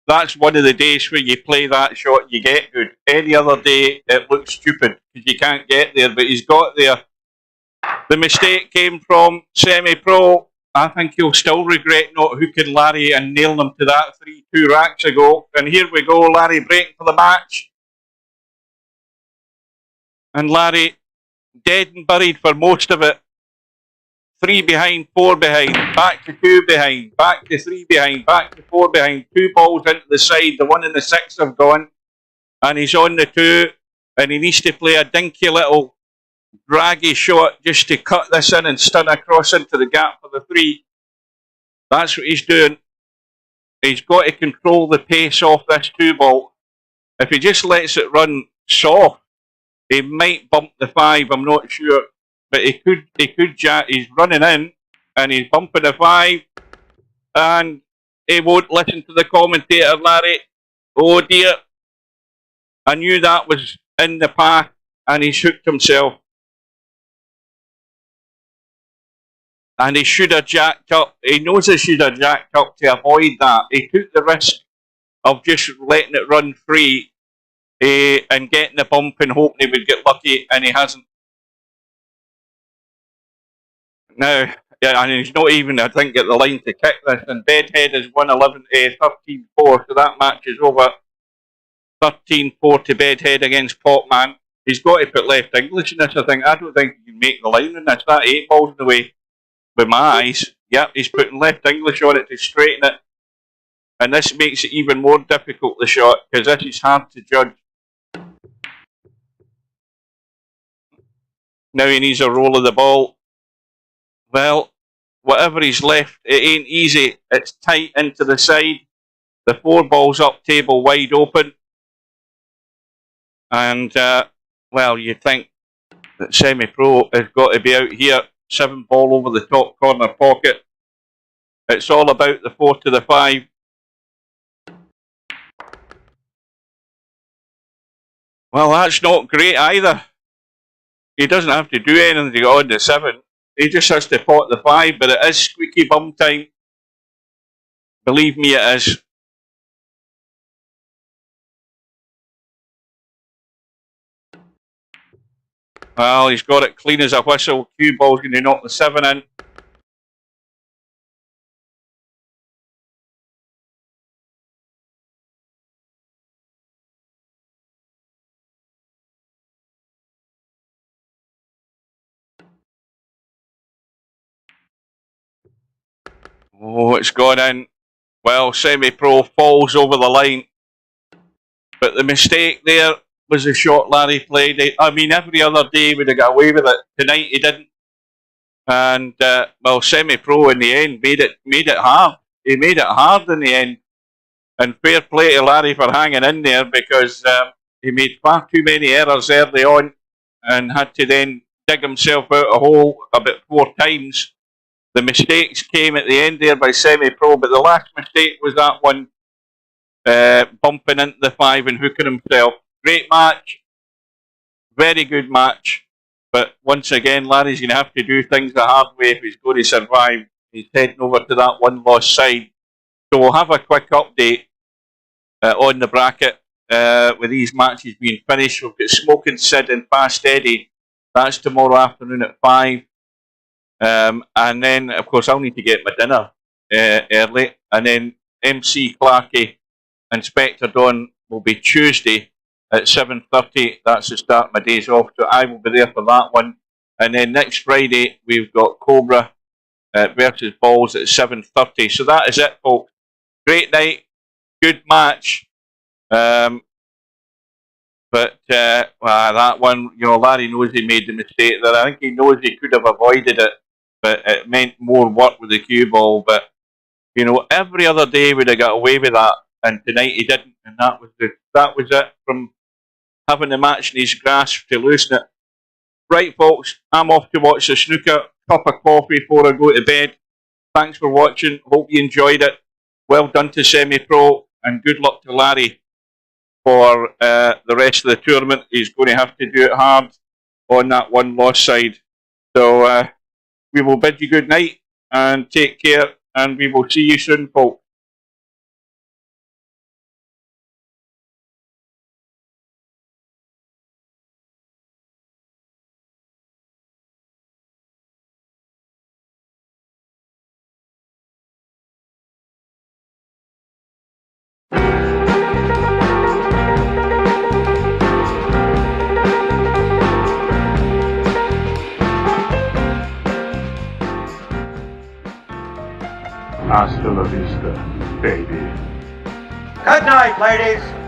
[SPEAKER 8] that's one of the days where you play that shot, you get good. Any other day, it looks stupid because you can't get there, but he's got there. The mistake came from Semi-Pro. I think he'll still regret not hooking Larry and nailing him to that 3-2 racks ago. And here we go, Larry breaking for the match. And Larry dead and buried for most of it. 3 behind, 4 behind, back to 2 behind, back to 3 behind, back to 4 behind. 2 balls into the side, the 1 and the 6 have gone. And he's on the 2, and he needs to play a dinky little draggy shot just to cut this in and stun across into the gap for the 3. That's what he's doing. He's got to control the pace off this 2 ball. If he just lets it run soft, he might bump the 5, I'm not sure. But he could jack. He's running in and he's bumping the 5. And he won't listen to the commentator, Larry. Oh dear. I knew that was in the path and he's hooked himself. And he should have jacked up. He knows he should have jacked up to avoid that. He took the risk of just letting it run free and getting the bump and hoping he would get lucky, and he hasn't. Now, yeah, and he's not even, I think, at the line to kick this. And Bedhead has won 13-4, so that match is over. 13-4 to Bedhead against Popman. He's got to put left English in this, I think. I don't think he can make the line in this. That 8 ball's in the way. With my eyes, yep, he's putting left English on it to straighten it. And this makes it even more difficult, the shot, because this is hard to judge. Now he needs a roll of the ball. Well, whatever he's left, it ain't easy. It's tight into the side. The 4 ball's up, table wide open. And, well, you'd think that Semi-Pro has got to be out here. 7 ball over the top corner pocket. It's all about the 4 to the 5. Well, that's not great either. He doesn't have to do anything to get on the 7. He just has to pot the 5, but it is squeaky bum time. Believe me, it is. Well, he's got it clean as a whistle. Cue ball's going to knock the 7 in. Oh, it's gone in. Well, Semi-Pro falls over the line. But the mistake there was the shot Larry played. I mean, every other day he would have got away with it. Tonight he didn't. And, well, Semi-Pro in the end made it hard. He made it hard in the end. And fair play to Larry for hanging in there because he made far too many errors early on and had to then dig himself out a hole about 4 times. The mistakes came at the end there by Semi-Pro, but the last mistake was that one bumping into the 5 and hooking himself. Great match. Very good match. But once again, Larry's going to have to do things the hard way if he's going to survive. He's heading over to that one-loss side. So we'll have a quick update on the bracket with these matches being finished. We've got Smoking Sid and Fast Eddie. That's tomorrow afternoon at 5. And then, of course, I'll need to get my dinner early. And then MC Clarkey and Spectre Dawn will be Tuesday at 7:30. That's the start of my days off. So I will be there for that one. And then next Friday, we've got Cobra versus Balls at 7:30. So that is it, folks. Great night. Good match. But that one, Larry knows he made the mistake there. I think he knows he could have avoided it, but it meant more work with the cue ball. But, every other day would have got away with that, and tonight he didn't, and that was it from having the match in his grasp to losing it. Right, folks, I'm off to watch the snooker. Cup of coffee before I go to bed. Thanks for watching. Hope you enjoyed it. Well done to Semipro, and good luck to Larry for the rest of the tournament. He's going to have to do it hard on that one-loss side. So we will bid you good night and take care, and we will see you soon, folks.
[SPEAKER 2] Hasta la vista, baby.
[SPEAKER 1] Good night, ladies.